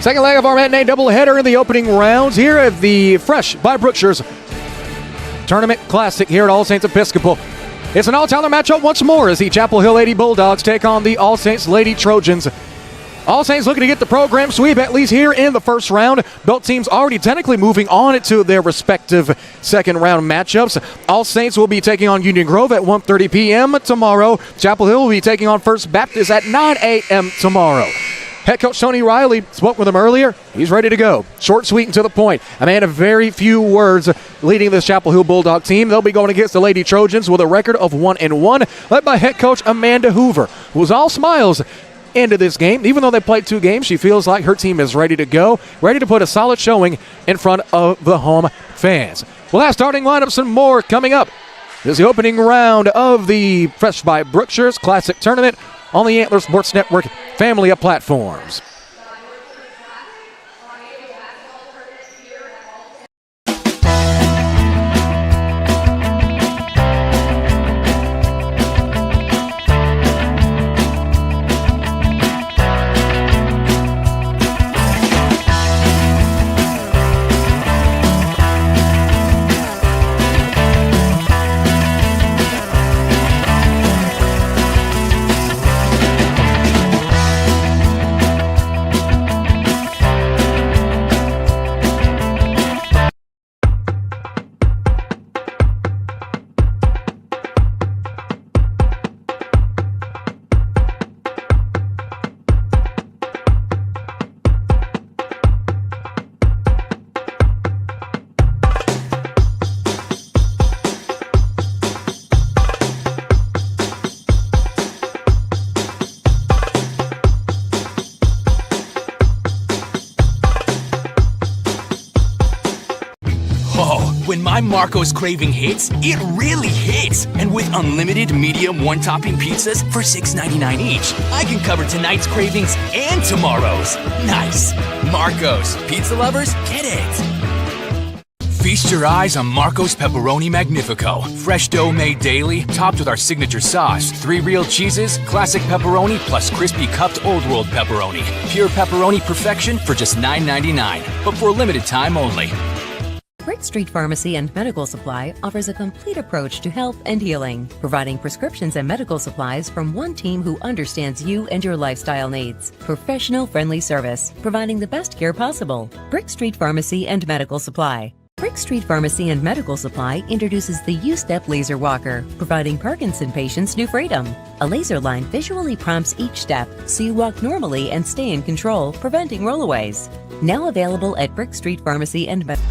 Second leg of our matinee doubleheader in the opening rounds here at the Fresh by Brookshire's Tournament Classic here at All Saints Episcopal. It's an all-timer matchup once more as the Chapel Hill Lady Bulldogs take on the All Saints Lady Trojans. All Saints looking to get the program sweep at least here in the first round. Both teams already technically moving on to their respective second round matchups. All Saints will be taking on Union Grove at 1:30 p.m. tomorrow. Chapel Hill will be taking on First Baptist at 9 a.m. tomorrow. Head coach Tony Riley spoke with him earlier. He's ready to go. Short, sweet, and to the point. A man of very few words leading this Chapel Hill Bulldog team. They'll be going against the Lady Trojans with a record of 1-1, led by head coach Amanda Hoover, who was all smiles into this game. Even though they played 2 games, she feels like her team is ready to go, ready to put a solid showing in front of the home fans. We'll have starting lineups and more coming up. This is the opening round of the Fresh by Brookshire's Classic Tournament on the Antler Sports Network family of platforms. When my Marco's craving hits, it really hits! And with unlimited medium one-topping pizzas for $6.99 each, I can cover tonight's cravings and tomorrow's. Nice! Marco's. Pizza lovers, get it! Feast your eyes on Marco's Pepperoni Magnifico. Fresh dough made daily, topped with our signature sauce. 3 real cheeses, classic pepperoni, plus crispy cupped Old World pepperoni. Pure pepperoni perfection for just $9.99, but for a limited time only. Brick Street Pharmacy and Medical Supply offers a complete approach to health and healing, providing prescriptions and medical supplies from one team who understands you and your lifestyle needs. Professional friendly service, providing the best care possible. Brick Street Pharmacy and Medical Supply. Brick Street Pharmacy and Medical Supply introduces the U-Step Laser Walker, providing Parkinson patients new freedom. A laser line visually prompts each step, so you walk normally and stay in control, preventing rollaways. Now available at Brick Street Pharmacy and Medical.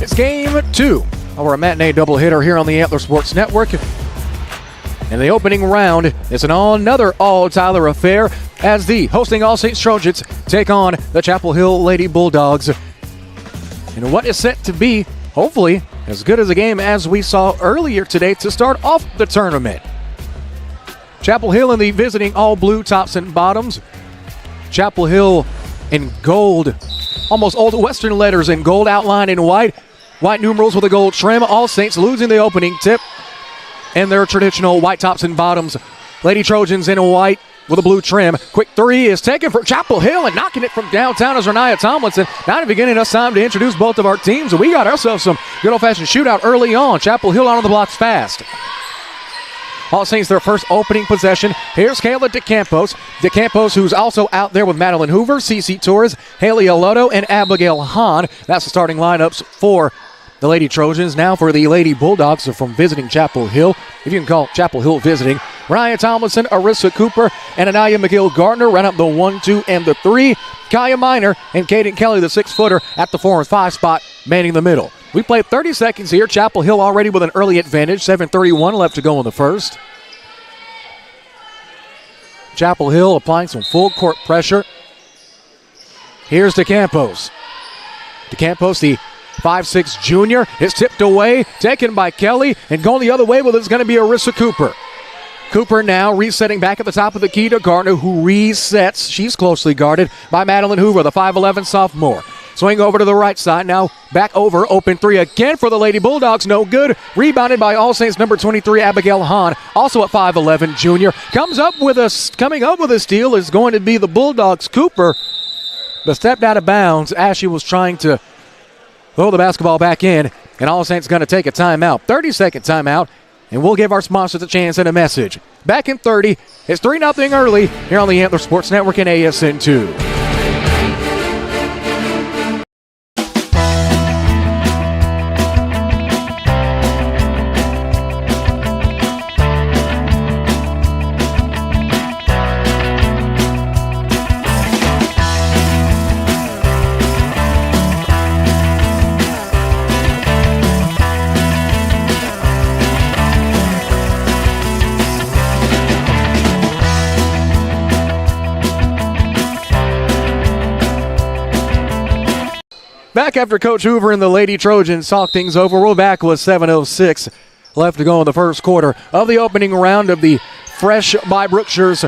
It's game 2 of our matinee doubleheader here on the Antler Sports Network. In the opening round, it's another all-Tyler affair as the hosting All Saints Trojans take on the Chapel Hill Lady Bulldogs. And what is set to be, hopefully, as good as a game as we saw earlier today to start off the tournament. Chapel Hill in the visiting all-blue tops and bottoms. Chapel Hill in gold, almost old Western letters in gold outline in white. White numerals with a gold trim. All Saints losing the opening tip in their traditional white tops and bottoms. Lady Trojans in white with a blue trim. Quick 3 is taken for Chapel Hill and knocking it from downtown is Renaya Tomlinson. Not even getting us time to introduce both of our teams. We got ourselves some good old-fashioned shootout early on. Chapel Hill out on the blocks fast. All Saints their first opening possession. Here's Kayla DeCampos. DeCampos, who's also out there with Madeline Hoover, Cece Torres, Haley Alotto, and Abigail Hahn. That's the starting lineups for the Lady Trojans. Now for the Lady Bulldogs are from visiting Chapel Hill, if you can call Chapel Hill visiting. Ryan Tomlinson, Arissa Cooper, and Anaya McGill-Gardner run up the 1, 2, and the 3. Kaya Minor and Kaden Kelly, the 6-footer, at the 4 and 5 spot, manning the middle. We played 30 seconds here. Chapel Hill already with an early advantage. 7:31 left to go in the first. Chapel Hill applying some full court pressure. Here's DeCampos. DeCampos, the 5'6" junior, is tipped away, taken by Kelly, and going the other way with it is going to be Arissa Cooper. Cooper now resetting back at the top of the key to Gardner, who resets. She's closely guarded by Madeline Hoover, the 5'11" sophomore. Swing over to the right side. Now back over. Open 3 again for the Lady Bulldogs. No good. Rebounded by All Saints number 23, Abigail Hahn, also at 5'11", junior. Coming up with a steal is going to be the Bulldogs' Cooper. but stepped out of bounds as she was trying to throw the basketball back in, and All Saints going to take a timeout. 30-second timeout, and we'll give our sponsors a chance and a message. Back in 30, it's 3-0 early here on the Antler Sports Network and ASN 2. Back after Coach Hoover and the Lady Trojans talk things over. We're back with 7:06 left to go in the first quarter of the opening round of the Fresh by Brookshire's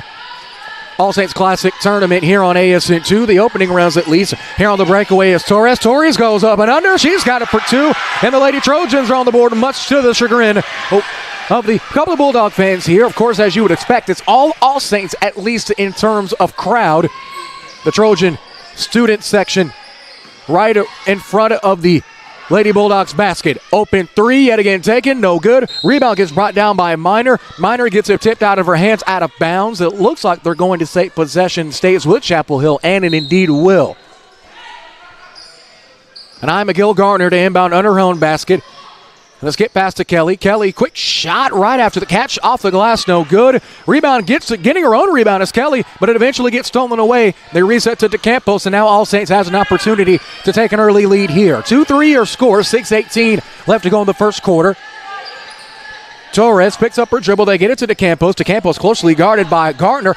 All Saints Classic Tournament here on ASN 2. The opening rounds at least. Here on the breakaway is Torres. Torres goes up and under. She's got it for two. And the Lady Trojans are on the board, much to the chagrin of the couple of Bulldog fans here. Of course, as you would expect, it's all Saints, at least in terms of crowd. The Trojan student section right in front of the Lady Bulldogs basket. Open three, yet again taken, no good. Rebound gets brought down by Minor. Minor gets it tipped out of her hands, out of bounds. It looks like they're going to say possession stays with Chapel Hill, and it indeed will. And McGill Garner to inbound under her own basket. Let's get past to Kelly. Kelly, quick shot right after the catch off the glass, no good. Rebound getting her own rebound is Kelly, but it eventually gets stolen away. They reset to DeCampos, and now All Saints has an opportunity to take an early lead here. 2-3 your score, 6:18 left to go in the first quarter. Torres picks up her dribble. They get it to DeCampos. DeCampos closely guarded by Gardner.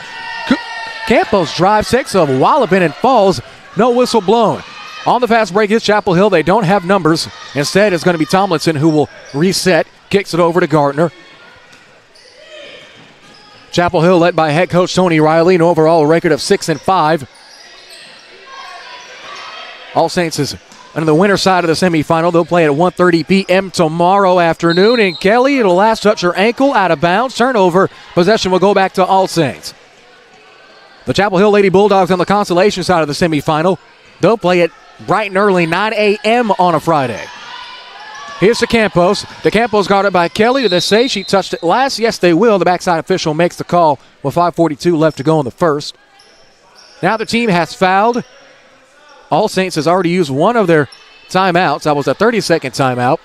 Campos drives, takes a walloping and falls. No whistle blown. On the fast break is Chapel Hill. They don't have numbers. Instead, it's going to be Tomlinson who will reset. Kicks it over to Gardner. Chapel Hill led by head coach Tony Riley, an overall record of 6-5. All Saints is on the winner side of the semifinal. They'll play at 1:30 p.m. tomorrow afternoon. And Kelly, it'll last touch her ankle, out of bounds. Turnover. Possession will go back to All Saints. The Chapel Hill Lady Bulldogs on the consolation side of the semifinal. They'll play at bright and early, 9 a.m. on a Friday. Here's DeCampos. DeCampos guarded by Kelly. Do they say she touched it last? Yes, they will. The backside official makes the call with 5:42 left to go in the first. Now the team has fouled. All Saints has already used one of their timeouts. That was a 30-second timeout.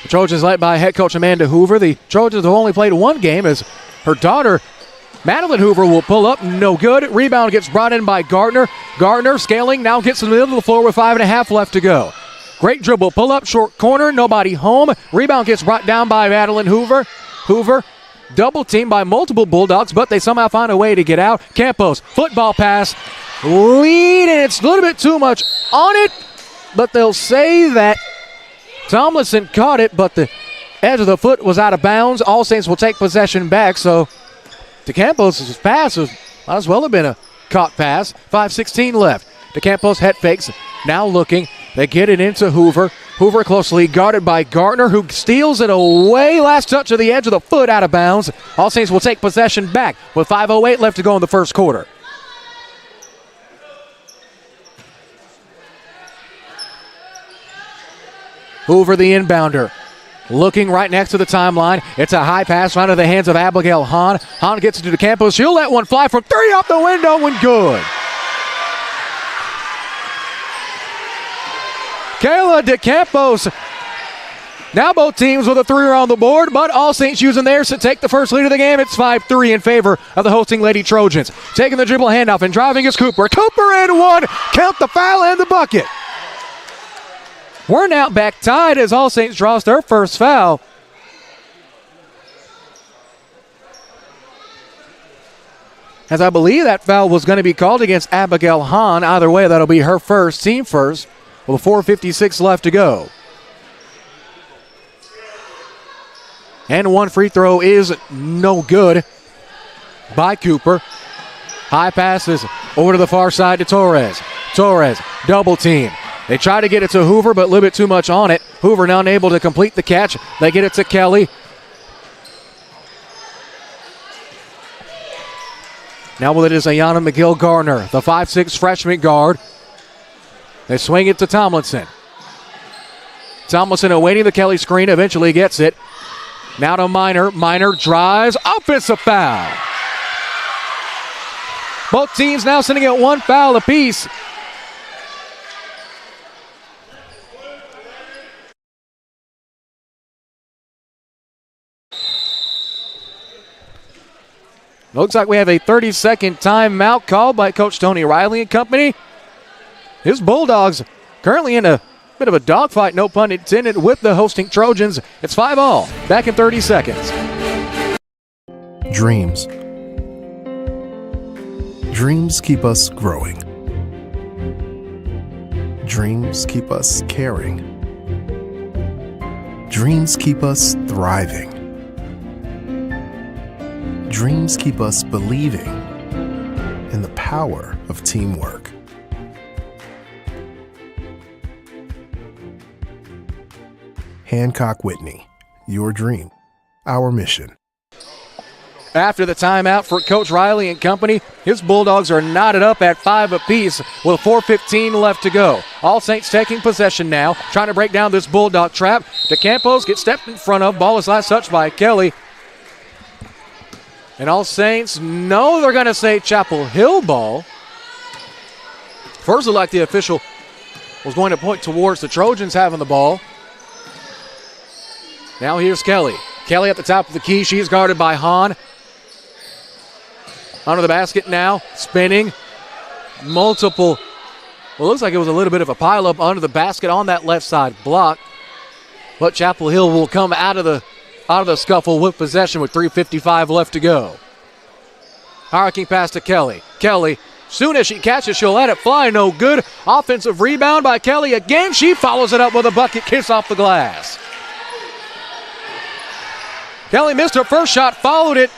The Trojans led by head coach Amanda Hoover. The Trojans have only played one game as her daughter Madeline Hoover will pull up, no good. Rebound gets brought in by Gardner. Gardner scaling, now gets in the middle of the floor with 5.5 left to go. Great dribble, pull up, short corner, nobody home. Rebound gits brought down by Madeline Hoover. Hoover, double teamed by multiple Bulldogs, but they somehow find a way to get out. Campos, football pass, lead, and it's a little bit too much on it, but they'll say that Tomlinson caught it, but the edge of the foot was out of bounds. All Saints will take possession back, so DeCampos' pass might as well have been a caught pass. 5:16 left. DeCampos head fakes. Now looking. They get it into Hoover. Hoover closely guarded by Gardner, who steals it away. Last touch of the edge of the foot, out of bounds. All Saints will take possession back with 5:08 left to go in the first quarter. Hoover, the inbounder. Looking right next to the timeline. It's a high pass right into the hands of Abigail Hahn. Hahn gets it to DeCampos. She'll let one fly from three off the window and good. Kayla DeCampos. Now both teams with a three on the board, but All Saints using theirs to take the first lead of the game. It's 5-3 in favor of the hosting Lady Trojans. Taking the dribble handoff and driving is Cooper. Cooper in one. Count the foul and the bucket. We're now back tied as All Saints draws their first foul. As I believe that foul was going to be called against Abigail Hahn. Either way, that'll be her first, team first, with 4:56 left to go. And one free throw is no good by Cooper. High passes over to the far side to Torres. Torres, double team. They try to get it to Hoover, but a little bit too much on it. Hoover now unable to complete the catch. They get it to Kelly. Now with it is Ayanna McGill-Garner, the 5'6 freshman guard. They swing it to Tomlinson. Tomlinson awaiting the Kelly screen, eventually gets it. Now to Minor. Minor drives, offensive foul. Both teams now sitting at one foul apiece. Looks like we have a 30-second timeout called by Coach Tony Riley and company. His Bulldogs currently in a bit of a dogfight, no pun intended, with the hosting Trojans. It's 5-all. Back in 30 seconds. Dreams. Dreams keep us growing. Dreams keep us caring. Dreams keep us thriving. Dreams keep us believing in the power of teamwork. Hancock Whitney, your dream, our mission. After the timeout for Coach Riley and company, his Bulldogs are knotted up at 5 apiece with 4:15 left to go. All Saints taking possession now, trying to break down this Bulldog trap. DeCampos gets stepped in front of. Ball is last touched by Kelly. And All Saints know they're going to say Chapel Hill ball. First, like the official was going to point towards the Trojans having the ball. Now here's Kelly. Kelly at the top of the key. She's guarded by Hahn. Under the basket now, spinning. Multiple. Well, it looks like it was a little bit of a pileup under the basket on that left side block. But Chapel Hill will come out of the scuffle with possession with 3:55 left to go. Harking pass to Kelly. Kelly, soon as she catches, she'll let it fly. No good. Offensive rebound by Kelly again. She follows it up with a bucket kiss off the glass. Kelly missed her first shot, followed it,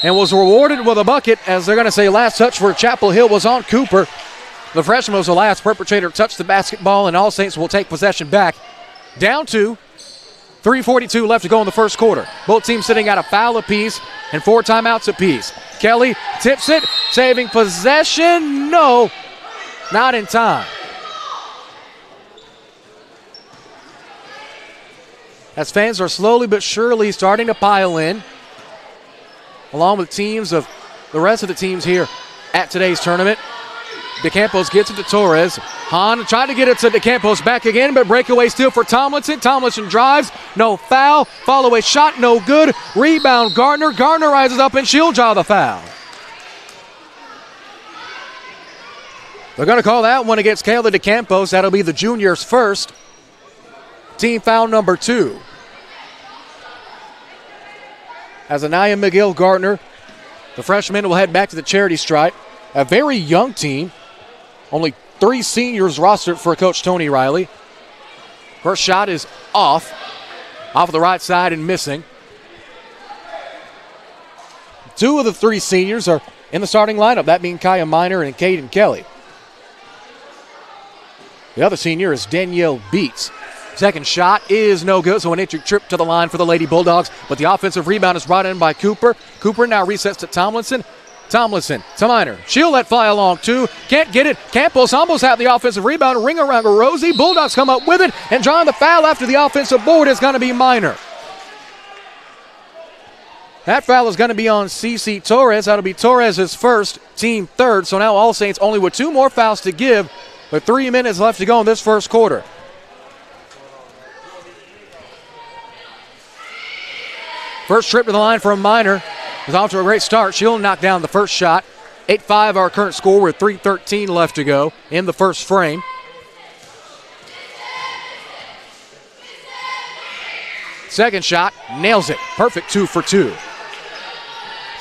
and was rewarded with a bucket, as they're going to say last touch for Chapel Hill was on Cooper. The freshman was the last perpetrator to touch the basketball, and All Saints will take possession back. Down to 3:42 left to go in the first quarter. Both teams sitting at a foul apiece and 4 timeouts apiece. Kelly tips it, saving possession. No, not in time. As fans are slowly but surely starting to pile in, along with teams of the rest of the teams here at today's tournament. DeCampos gets it to Torres. Hahn tried to get it to DeCampos back again, but breakaway steal for Tomlinson. Tomlinson drives, no foul. Follow away shot, no good. Rebound Gardner. Gardner rises up and she'll draw the foul. They're going to call that one against Kayla DeCampos. That'll be the junior's first. Team foul number 2. As Anaya McGill-Gardner, the freshman, will head back to the charity stripe. A very young team. Only 3 seniors rostered for Coach Tony Riley. First shot is off the right side and missing. 2 of the 3 seniors are in the starting lineup, that being Kaya Minor and Caden Kelly. The other senior is Danielle Beats. Second shot is no good, so an entry trip to the line for the Lady Bulldogs, but the offensive rebound is brought in by Cooper. Cooper now resets to Tomlinson. Tomlinson to Minor. She'll let fly along too. Can't get it. Campos almost had the offensive rebound. Ring around Rosie. Bulldogs come up with it, and drawing the foul after the offensive board is going to be Minor. That foul is going to be on CeCe Torres. That'll be Torres' first, team third. So now All Saints only with 2 more fouls to give, with 3 minutes left to go in this first quarter. First trip to the line from Minor is off to a great start. She'll knock down the first shot. 8-5 our current score with 3:13 left to go in the first frame. Second shot, nails it. Perfect 2 for 2.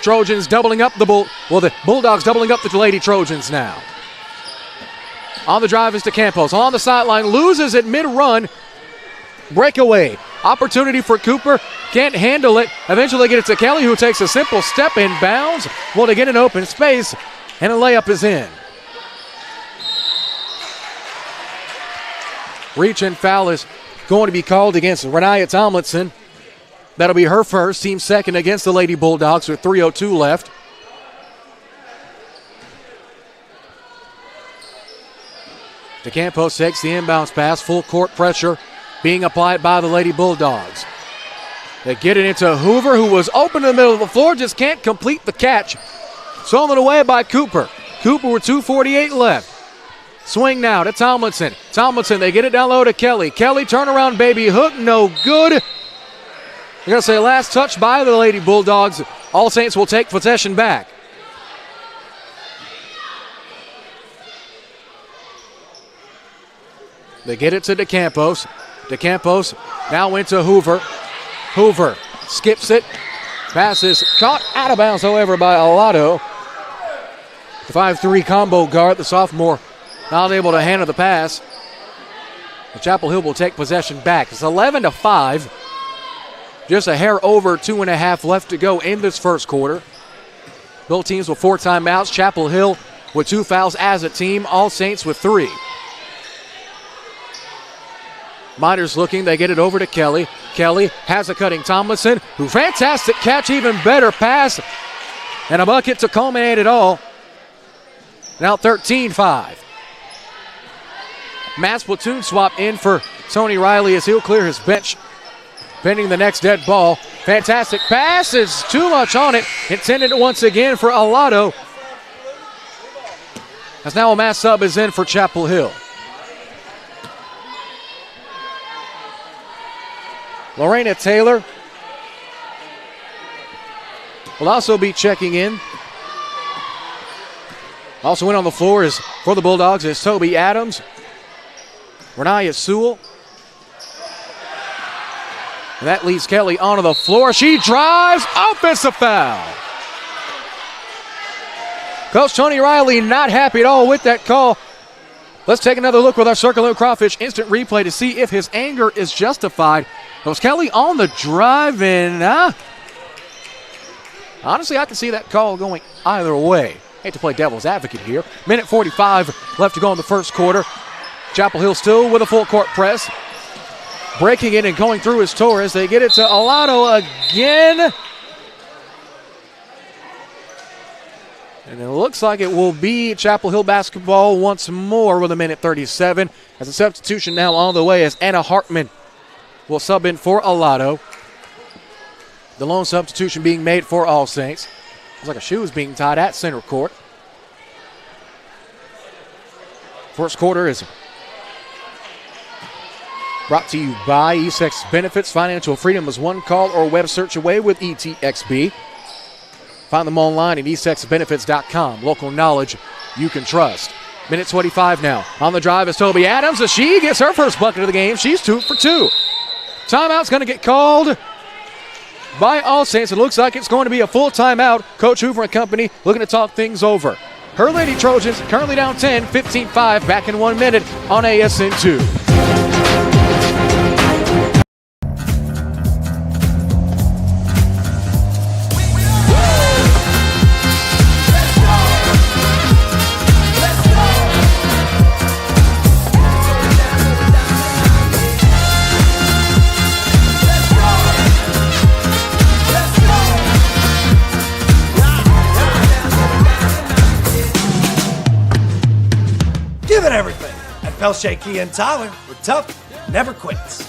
Trojans doubling up the Bulldogs doubling up the Lady Trojans now. On the drive is DeCampos. On the sideline, loses it mid-run. Breakaway. Opportunity for Cooper. Can't handle it. Eventually get it to Kelly, who takes a simple step in bounds. Well, to get an open space, and a layup is in. Reach and foul is going to be called against Renaya Tomlinson. That'll be her first, team second against the Lady Bulldogs with 3:02 left. DeCampos takes the inbounds pass. Full court pressure being applied by the Lady Bulldogs. They get it into Hoover, who was open in the middle of the floor, just can't complete the catch. Stolen away by Cooper. Cooper with 2:48 left. Swing now to Tomlinson. Tomlinson, they get it down low to Kelly. Kelly, turnaround baby hook, no good. They're going to say last touch by the Lady Bulldogs. All Saints will take possession back. They get it to DeCampos. DeCampos now into Hoover. Hoover skips it. Pass is caught out of bounds, however, by Alado. 5'3" combo guard, the sophomore, not able to handle the pass. The Chapel Hill will take possession back. It's 11-5. Just a hair over 2.5 left to go in this first quarter. Both teams with 4 timeouts. Chapel Hill with 2 fouls as a team. All Saints with 3. Miners looking, they get it over to Kelly. Kelly has a cutting Tomlinson, who fantastic catch, even better pass. And a bucket to culminate it all. Now 13-5. Mass platoon swap in for Tony Riley as he'll clear his bench. Pending the next dead ball. Fantastic pass, is too much on it. Intended once again for Alado. As now a mass sub is in for Chapel Hill. Lorena Taylor will also be checking in. Also in on the floor is for the Bulldogs is Toby Adams. Renaya Sewell. And that leaves Kelly onto the floor. She drives. Offensive foul. Coach Tony Riley not happy at all with that call. Let's take another look with our Circle O Crawfish instant replay to see if his anger is justified. It was Kelly on the drive, and honestly, I can see that call going either way. Hate to play devil's advocate here. Minute 45 left to go in the first quarter. Chapel Hill still with a full court press. Breaking it and going through is Torres. They get it to Alado again. And it looks like it will be Chapel Hill basketball once more with a minute 37. As a substitution now on the way as Anna Hartman will sub in for Alado. The lone substitution being made for All Saints. Looks like a shoe is being tied at center court. First quarter is brought to you by ASES Benefits. Financial freedom is one call or web search away with ETXB. Find them online at esexbenefits.com. Local knowledge you can trust. Minute 25 now. On the drive is Toby Adams as she gets her first bucket of the game. She's 2 for 2. Timeout's going to get called by All Saints. It looks like it's going to be a full timeout. Coach Hoover and company looking to talk things over. Her Lady Trojans currently down 10, 15-5, back in 1 minute on ASN 2. Give it everything. At Pelche Kia and Tyler, we're tough, never quits.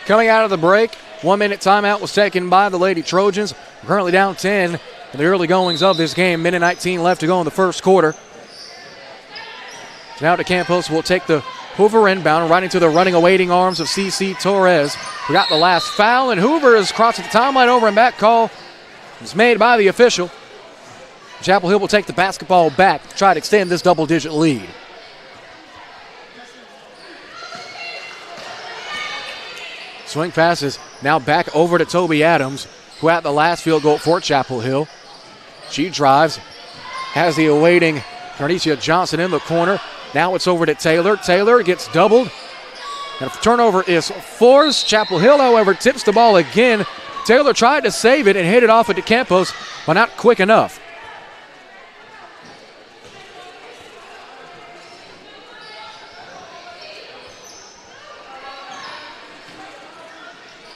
Coming out of the break, 1 minute timeout was taken by the Lady Trojans. We're currently down 10 in the early goings of this game. Minute 19 left to go in the first quarter. So now DeCampos will take the Hoover inbound right into the running, awaiting arms of CC Torres. We got the last foul, and Hoover is crossing the timeline over and back. Call is made by the official. Chapel Hill will take the basketball back to try to extend this double-digit lead. Swing passes now back over to Toby Adams, who had the last field goal for Chapel Hill. She drives, has the awaiting Carnicia Johnson in the corner, Now it's over to Taylor. Taylor gets doubled. And if the turnover is forced, Chapel Hill, however, tips the ball again. Taylor tried to save it and hit it off at DeCampos, but not quick enough.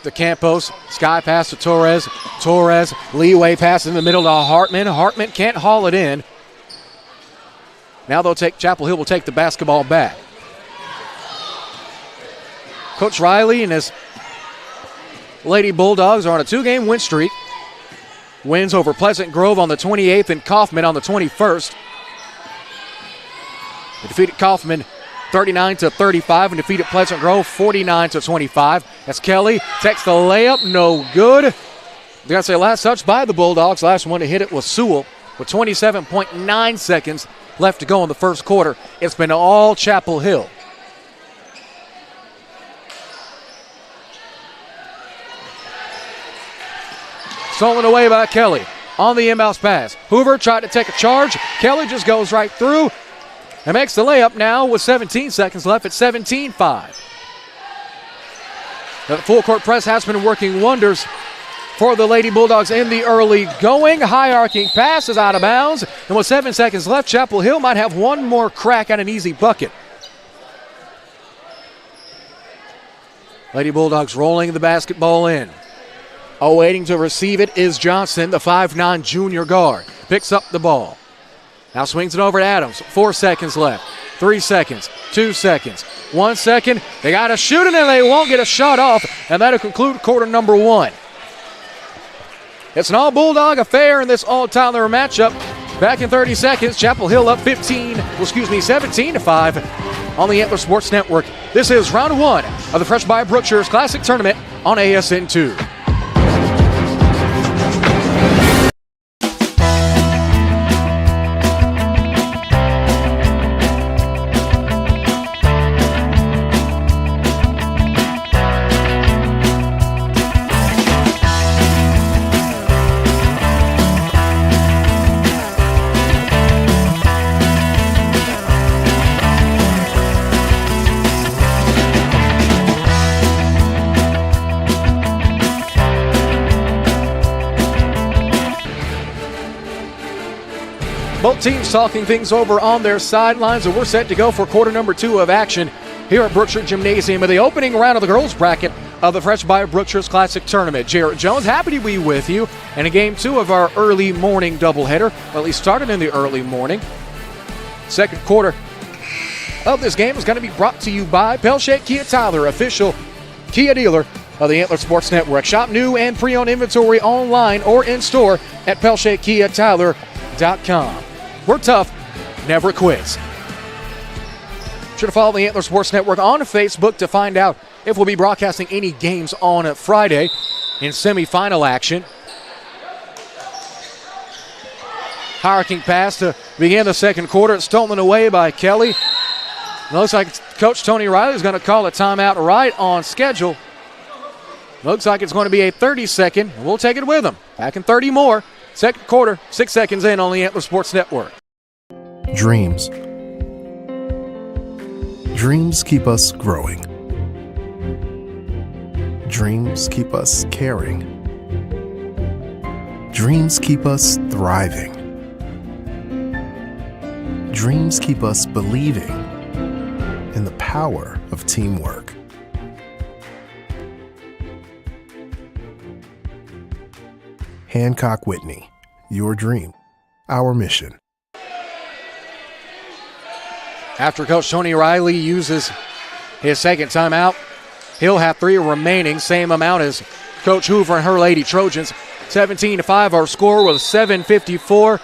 DeCampos, sky pass to Torres. Torres, leeway pass in the middle to Hartman. Hartman can't haul it in. Now Chapel Hill will take the basketball back. Coach Riley and his Lady Bulldogs are on a 2-game win streak. Wins over Pleasant Grove on the 28th and Kaufman on the 21st. They defeated Kaufman 39-35 and defeated Pleasant Grove 49-25. As Kelly takes the layup, no good. I gotta say, last touch by the Bulldogs. Last one to hit it was Sewell with 27.9 seconds left to go in the first quarter. It's been all Chapel Hill. Stolen away by Kelly on the inbounds pass. Hoover tried to take a charge. Kelly just goes right through and makes the layup now with 17 seconds left at 17-5. The full court press has been working wonders for the Lady Bulldogs in the early going. High arcing pass is out of bounds. And with 7 seconds left, Chapel Hill might have one more crack at an easy bucket. Lady Bulldogs rolling the basketball in. Awaiting to receive it is Johnson, the 5'9 junior guard. Picks up the ball. Now swings it over to Adams. 4 seconds left. 3 seconds. 2 seconds. 1 second. They got to shoot it and they won't get a shot off. And that'll conclude quarter number 1. It's an all-Bulldog affair in this all-Tyler matchup. Back in 30 seconds, Chapel Hill up 17-5 on the Antler Sports Network. This is round 1 of the Fresh by Brookshires Classic Tournament on ASN 2. Both teams talking things over on their sidelines, and we're set to go for quarter number 2 of action here at Brookshire Gymnasium in the opening round of the girls bracket of the Fresh by Brookshires Classic Tournament. Jarrett Jones, happy to be with you in a game 2 of our early morning doubleheader, or at least started in the early morning. Second quarter of this game is going to be brought to you by Pelshake Kia Tyler, official Kia dealer of the Antler Sports Network. Shop new and pre-owned inventory online or in store at PelshakeKiaTyler.com. We're tough, never quits. Sure to follow the Antler Sports Network on Facebook to find out if we'll be broadcasting any games on Friday in semifinal action. High-arcing pass to begin the second quarter. It's stolen away by Kelly. It looks like Coach Tony Riley is going to call a timeout right on schedule. Looks like it's going to be a 30-second, and we'll take it with him. Back in 30 more. Second quarter, 6 seconds in on the Antler Sports Network. Dreams. Dreams keep us growing. Dreams keep us caring. Dreams keep us thriving. Dreams keep us believing in the power of teamwork. Hancock Whitney, your dream, our mission. After Coach Tony Riley uses his second timeout, he'll have 3 remaining, same amount as Coach Hoover and her Lady Trojans. 17-5 our score with 7:54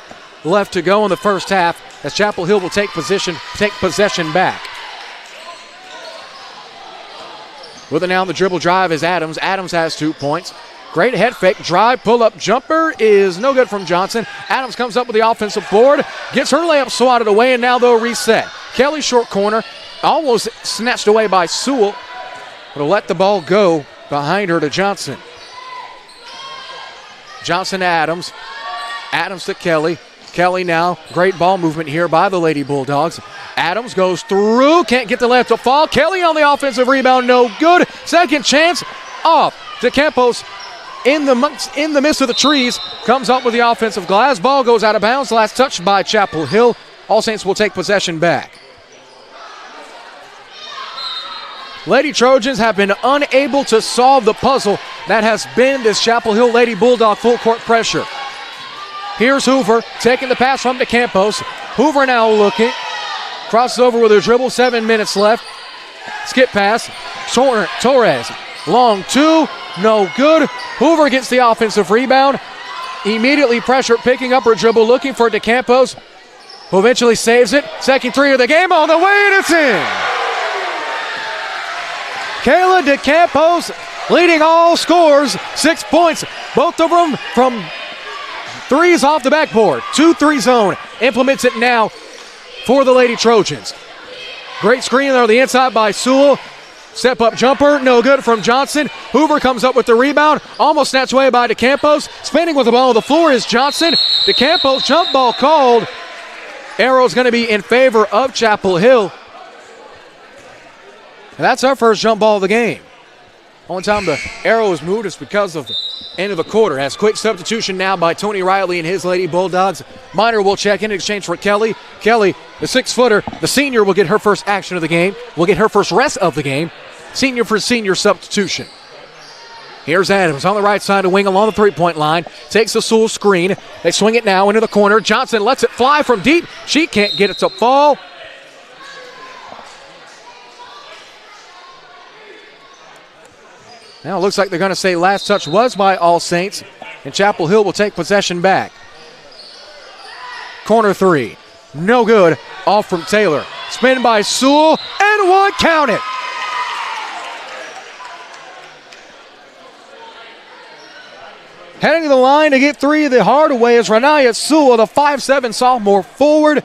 left to go in the first half as Chapel Hill will take possession back. With it now on the dribble drive is Adams. Adams has 2 points. Great head fake, drive, pull-up jumper is no good from Johnson. Adams comes up with the offensive board, gets her layup swatted away, and now they'll reset. Kelly short corner, almost snatched away by Sewell, but will let the ball go behind her to Johnson. Johnson to Adams. Adams to Kelly. Kelly now, great ball movement here by the Lady Bulldogs. Adams goes through, can't get the left to fall. Kelly on the offensive rebound, no good. Second chance, off. DeCampos in the midst of the trees, comes up with the offensive glass. Ball goes out of bounds. Last touch by Chapel Hill. All Saints will take possession back. Lady Trojans have been unable to solve the puzzle that has been this Chapel Hill Lady Bulldog full court pressure. Here's Hoover taking the pass from DeCampos. Hoover now looking. Crosses over with a dribble, 7 minutes left. Skip pass. Torres. Long two. No good. Hoover gets the offensive rebound. Immediately pressure, picking up her dribble, looking for DeCampos, who eventually saves it. Second three of the game on the way, and it's in. Kayla DeCampos leading all scores, 6 points. Both of them from threes off the backboard. 2-3 zone. Implements it now for the Lady Trojans. Great screen on the inside by Sewell. Step up jumper, no good from Johnson. Hoover comes up with the rebound, almost snatched away by DeCampos. Spinning with the ball on the floor is Johnson. DeCampos, jump ball called. Arrow's going to be in favor of Chapel Hill. And that's our first jump ball of the game. Only time the arrow is moved is because of the end of the quarter. Has quick substitution now by Tony Riley and his Lady Bulldogs. Minor will check in exchange for Kelly. Kelly, the 6-footer, the senior, will get her first action of the game. Will get her first rest of the game. Senior for senior substitution. Here's Adams on the right side of the wing along the three-point line. Takes the Sewell screen. They swing it now into the corner. Johnson lets it fly from deep. She can't get it to fall. Now it looks like they're going to say last touch was by All Saints, and Chapel Hill will take possession back. Corner three. No good. Off from Taylor. Spin by Sewell, and one, count it. Heading to the line to get three the hard way is Renaya Sewell, the 5'7" sophomore forward.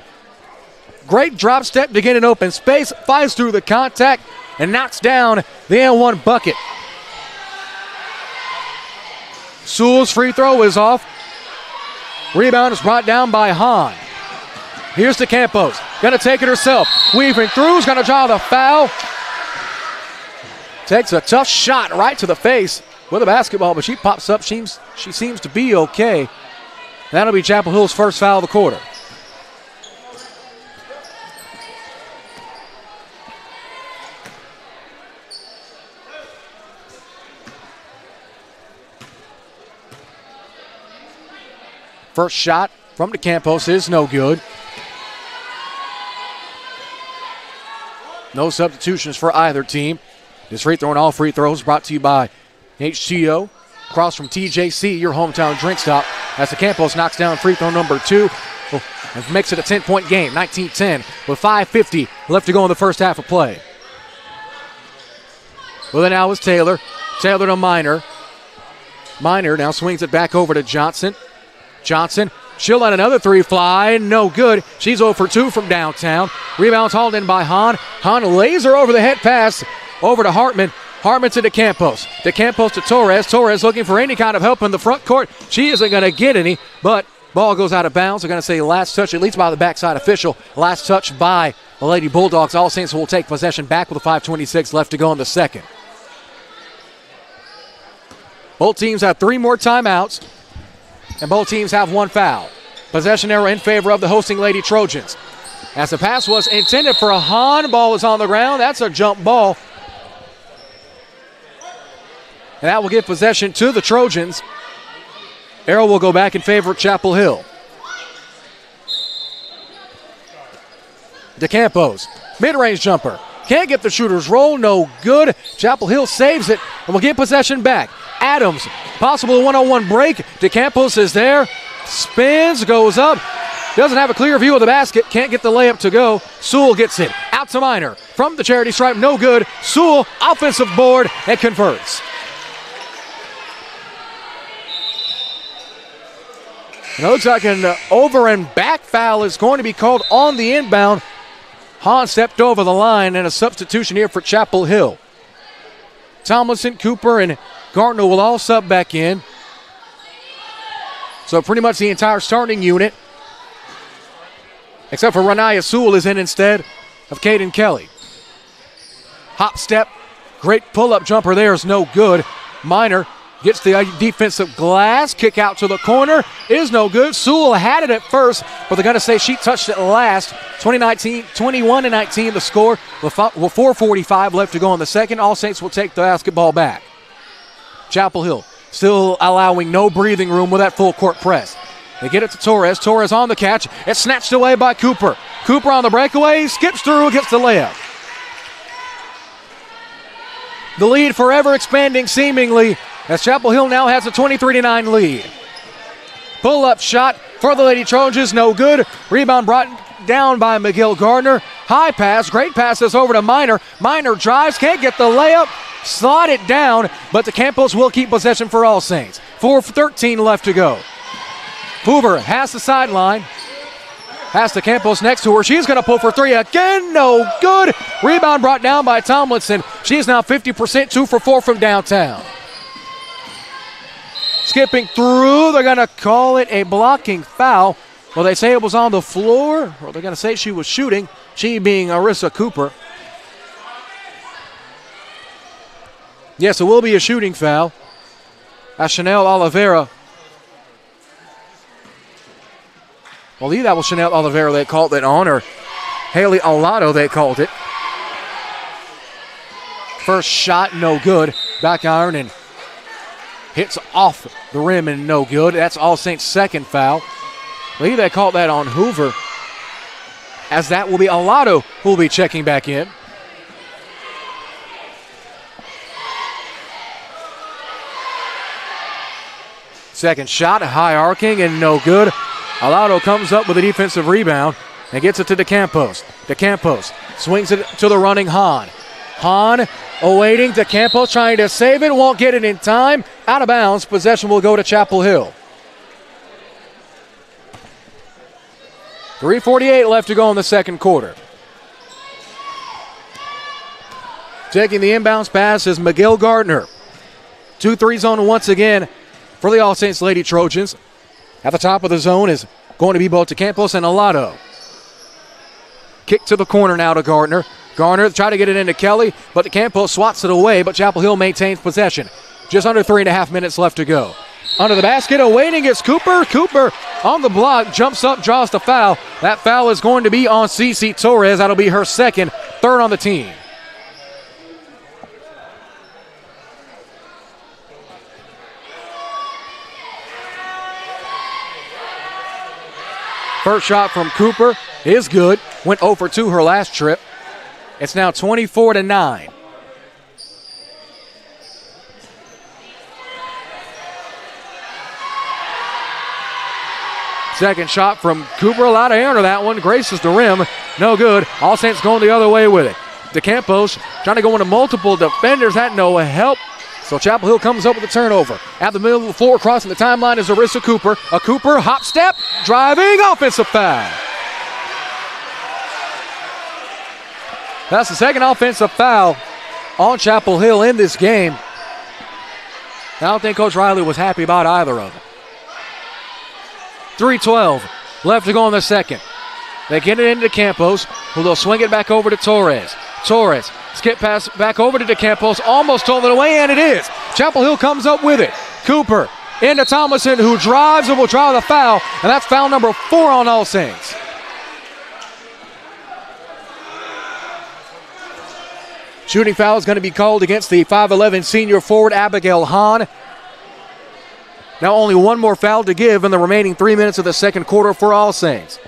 Great drop step to get an open space. Flies through the contact and knocks down the N1 bucket. Sewell's free throw is off. Rebound is brought down by Hahn. Here's DeCampos. Going to take it herself. Weaving through. Is going to draw the foul. Takes a tough shot right to the face with a basketball, but she pops up. She seems to be okay. That'll be Chapel Hill's first foul of the quarter. First shot from DeCampos is no good. No substitutions for either team. This free throw and all free throws brought to you by HTO. Across from TJC, your hometown drink stop. As DeCampos knocks down free throw number 2. And makes it a 10-point game, 19-10, with 5:50 left to go in the first half of play. Well, then now is Taylor. Taylor to Minor. Minor now swings it back over to Johnson. Johnson, she'll let another three fly. No good. She's 0 for 2 from downtown. Rebound's hauled in by Hahn. Hahn lays her over the head pass over to Hartman. Hartman to DeCampos. DeCampos to Torres. Torres looking for any kind of help in the front court. She isn't going to get any, but ball goes out of bounds. They're going to say last touch, at least by the backside official. Last touch by the Lady Bulldogs. All Saints will take possession back with 5:26 left to go in the second. Both teams have 3 more timeouts, and both teams have 1 foul. Possession arrow in favor of the hosting Lady Trojans. As the pass was intended for a Hahn, ball is on the ground. That's a jump ball. And that will give possession to the Trojans. Arrow will go back in favor of Chapel Hill. DeCampos, mid-range jumper. Can't get the shooter's roll, no good. Chapel Hill saves it and will get possession back. Adams, possible one-on-one break. DeCampos is there. Spins, goes up. Doesn't have a clear view of the basket. Can't get the layup to go. Sewell gets it. Out to Minor. From the charity stripe, no good. Sewell, offensive board, and converts. And it looks like an over and back foul is going to be called on the inbound. Hahn stepped over the line, and a substitution here for Chapel Hill. Tomlinson, Cooper, and Gardner will all sub back in. So pretty much the entire starting unit except for Renaya Sewell is in instead of Caden Kelly. Hop step, great pull-up jumper there is no good. Minor gets the defensive glass, kick out to the corner, is no good. Sewell had it at first, but they're going to say she touched it last. 21-19 the score with 4:45 left to go in the second. All Saints will take the basketball back. Chapel Hill still allowing no breathing room with that full court press. They get it to Torres. Torres on the catch. It's snatched away by Cooper. Cooper on the breakaway, skips through, gets the layup. The lead forever expanding seemingly as Chapel Hill now has a 23-9 lead. Pull-up shot for the Lady Trojans, no good. Rebound brought down by Miguel Gardner. High pass, great passes over to Minor. Minor drives, can't get the layup. Slot it down, but the Campos will keep possession for All Saints. 4:13 left to go. Hoover has the sideline. Has the Campos next to her. She's going to pull for three again. No good. Rebound brought down by Tomlinson. She's now 50%, 2 for 4 from downtown. Skipping through. They're going to call it a blocking foul. Well, they say it was on the floor. Or they're going to say she was shooting. She being Arissa Cooper. Yes, it will be a shooting foul. As Chanel Oliveira. I believe that was Chanel Oliveira they called it on, or Haley Alato they called it. First shot, no good. Back iron and hits off the rim and no good. That's All Saints' second foul. I believe they called that on Hoover, as that will be Alato who will be checking back in. Second shot, high arcing and no good. Alato comes up with a defensive rebound and gets it to DeCampos. DeCampos swings it to the running Hahn. Hahn awaiting. DeCampos trying to save it. Won't get it in time. Out of bounds. Possession will go to Chapel Hill. 3:48 left to go in the second quarter. Taking the inbounds pass is Miguel Gardner. 2-3 zone once again for the All Saints Lady Trojans. At the top of the zone is going to be both DeCampos and Alato. Kick to the corner now to Gardner. Gardner try to get it into Kelly, but DeCampos swats it away, but Chapel Hill maintains possession. Just under 3.5 minutes left to go. Under the basket, awaiting is Cooper. Cooper on the block, jumps up, draws the foul. That foul is going to be on Cece Torres. That'll be her second, third on the team. First shot from Cooper is good. Went 0 for 2 her last trip. It's now 24-9. Second shot from Cooper. A lot of air to that one. Graces the rim. No good. All Saints going the other way with it. DeCampos trying to go into multiple defenders. Had no help. So Chapel Hill comes up with a turnover. At the middle of the floor, crossing the timeline is Arissa Cooper. A Cooper, hop step, driving, offensive foul. That's the second offensive foul on Chapel Hill in this game. I don't think Coach Riley was happy about either of them. 3:12 left to go in the second. They get it into Campos, who will swing it back over to Torres. Torres, skip pass back over to DeCampos, almost stolen away, and it is. Chapel Hill comes up with it. Cooper into Thomason, who drives and will draw the foul, and that's foul number 4 on All Saints. Shooting foul is going to be called against the 5'11 senior forward, Abigail Hahn. Now only one more foul to give in the remaining 3 minutes of the second quarter for All Saints.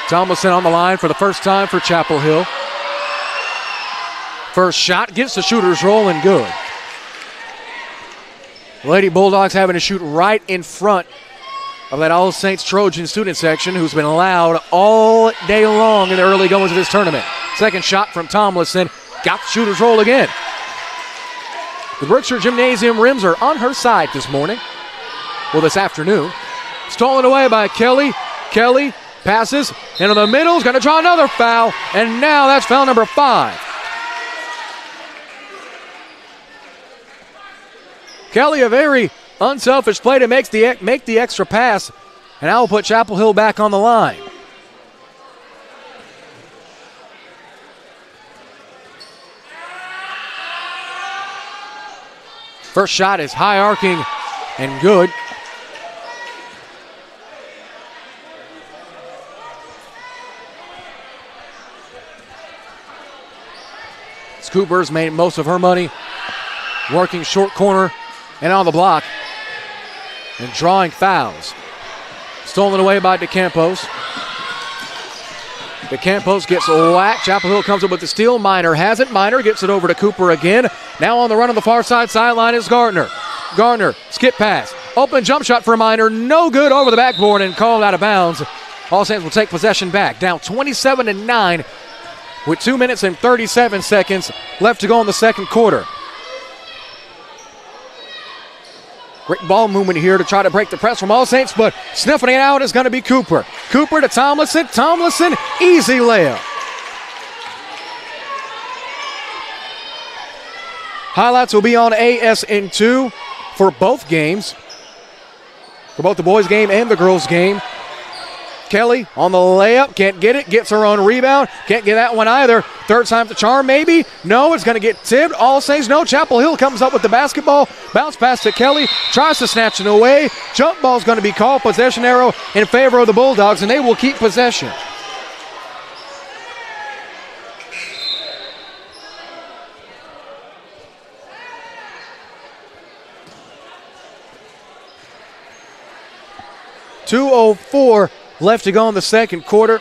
Tomlinson on the line for the first time for Chapel Hill. First shot gets the shooter's roll and good. Lady Bulldogs having to shoot right in front of that All Saints Trojan student section, who's been loud all day long in the early goings of this tournament. Second shot from Tomlinson. Got the shooter's roll again. The Brookshire Gymnasium rims are on her side this morning. Well, this afternoon. Stolen away by Kelly. Kelly passes into the middle. Is going to draw another foul. And now that's foul number 5. Kelly, a very unselfish play to make the extra pass, and that will put Chapel Hill back on the line. First shot is high arcing and good. Cooper's made most of her money working short corner and on the block and drawing fouls. Stolen away by DeCampos. DeCampos gets whacked. Chapel Hill comes up with the steal. Minor has it. Minor gets it over to Cooper again. Now on the run on the far sideline is Gardner. Gardner, skip pass. Open jump shot for Minor. No good, over the backboard and called out of bounds. All Saints will take possession back. Down 27-9 with 2 minutes and 37 seconds left to go in the second quarter. Great ball movement here to try to break the press from All Saints, but sniffing it out is going to be Cooper. Cooper to Tomlinson. Tomlinson, easy layup. Highlights will be on ASN2 for both games, for both the boys' game and the girls' game. Kelly on the layup, can't get it, gets her own rebound, can't get that one either. Third time to charm, maybe? No, it's going to get tipped. All Saints no. Chapel Hill comes up with the basketball, bounce pass to Kelly, tries to snatch it away. Jump ball's going to be called, possession arrow in favor of the Bulldogs, and they will keep possession. .204 left to go in the second quarter.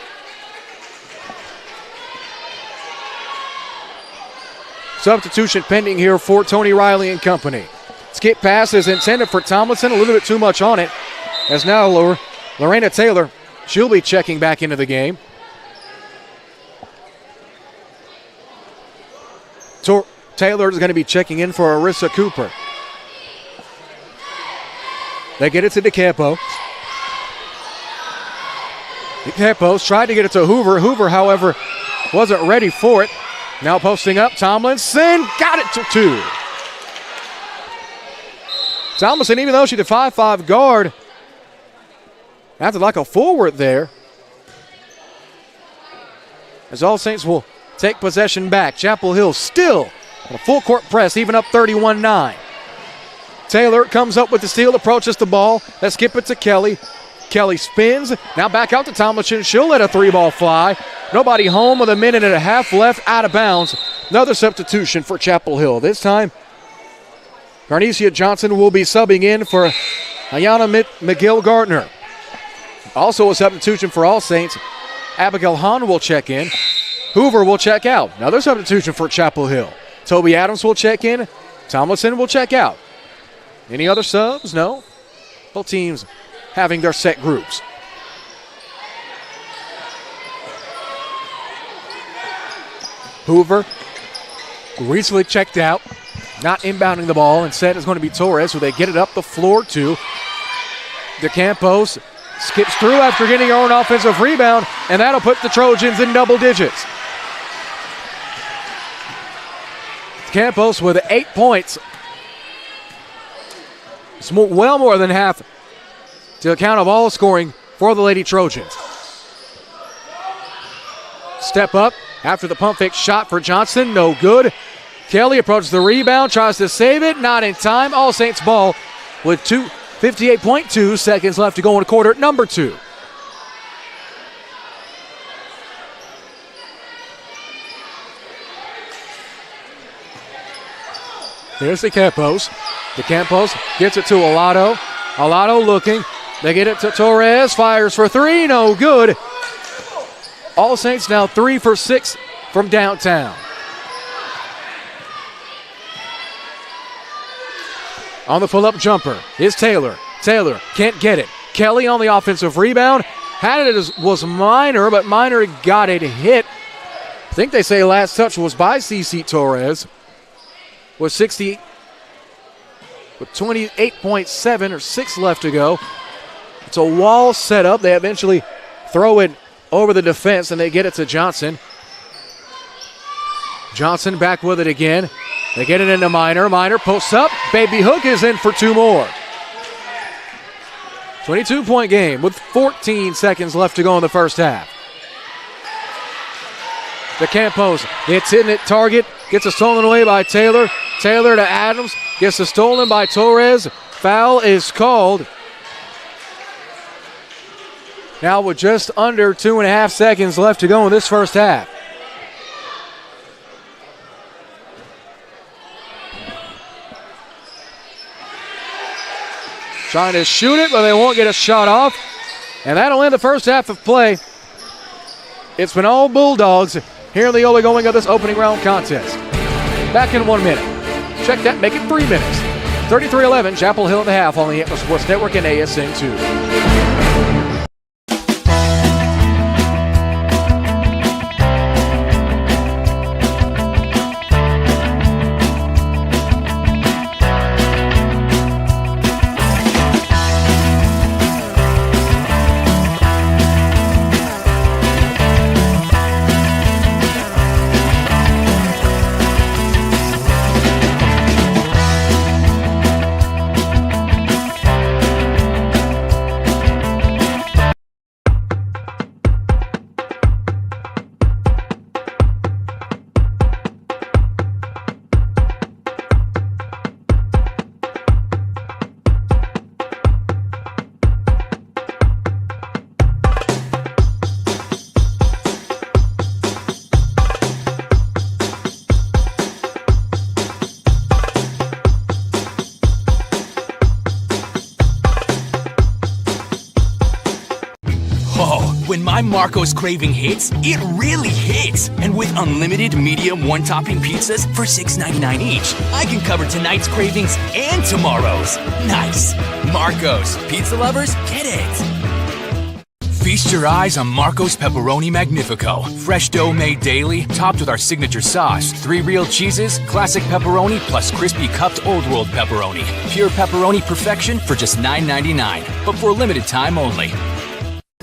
Substitution pending here for Tony Riley and company. Skip pass is intended for Tomlinson, a little bit too much on it. As now Lorena Taylor, she'll be checking back into the game. Taylor is going to be checking in for Arissa Cooper. They get it to DeCampos. DeCampos tried to get it to Hoover. Hoover, however, wasn't ready for it. Now posting up, Tomlinson got it to 2. Tomlinson, even though she's a 5'5" guard, acted like a forward there. As All Saints will take possession back. Chapel Hill still on a full court press, even up 31-9. Taylor comes up with the steal, approaches the ball. Let's skip it to Kelly. Kelly spins, now back out to Tomlinson. She'll let a 3-ball fly. Nobody home with a minute and a half left, out of bounds. Another substitution for Chapel Hill. This time, Garnecia Johnson will be subbing in for Ayana McGill Gardner. Also a substitution for All Saints. Abigail Hahn will check in. Hoover will check out. Another substitution for Chapel Hill. Toby Adams will check in. Tomlinson will check out. Any other subs? No. Both teams having their set groups. Hoover recently checked out, not inbounding the ball. Instead, it's going to be Torres, who they get it up the floor to. DeCampos skips through after getting her own offensive rebound, and that'll put the Trojans in double digits. DeCampos with 8 points. It's well more than half to account of all scoring for the Lady Trojans. Step up after the pump fake shot for Johnson, no good. Kelly approaches the rebound, tries to save it, not in time. All Saints ball with 58.2 seconds left to go in quarter number 2. Here's DeCampos. DeCampos gets it to Alado. Alado looking. They get it to Torres. Fires for 3. No good. All Saints now 3 for 6 from downtown. On the pull-up jumper is Taylor. Taylor can't get it. Kelly on the offensive rebound. Had it as was Minor, but Minor got it hit. I think they say last touch was by CeCe Torres. With 28.7 or 6 left to go. It's a wall set up. They eventually throw it over the defense, and they get it to Johnson. Johnson back with it again. They get it into Minor. Minor posts up. Baby Hook is in for 2 more. 22-point game with 14 seconds left to go in the first half. The Campos, it's hitting at target, gets it stolen away by Taylor. Taylor to Adams, gets it stolen by Torres. Foul is called. Now with just under 2.5 seconds left to go in this first half. Trying to shoot it, but they won't get a shot off. And that'll end the first half of play. It's been all Bulldogs here in the early going of this opening round contest. Back in 1 minute. Check that, make it 3 minutes. 33-11, Chapel Hill at the half on the Antler Sports Network and ASN 2. When my Marco's craving hits, it really hits. And with unlimited medium one-topping pizzas for $6.99 each, I can cover tonight's cravings and tomorrow's. Nice. Marco's. Pizza lovers, get it. Feast your eyes on Marco's Pepperoni Magnifico. Fresh dough made daily, topped with our signature sauce. 3 real cheeses, classic pepperoni, plus crispy cupped Old World pepperoni. Pure pepperoni perfection for just $9.99, but for a limited time only.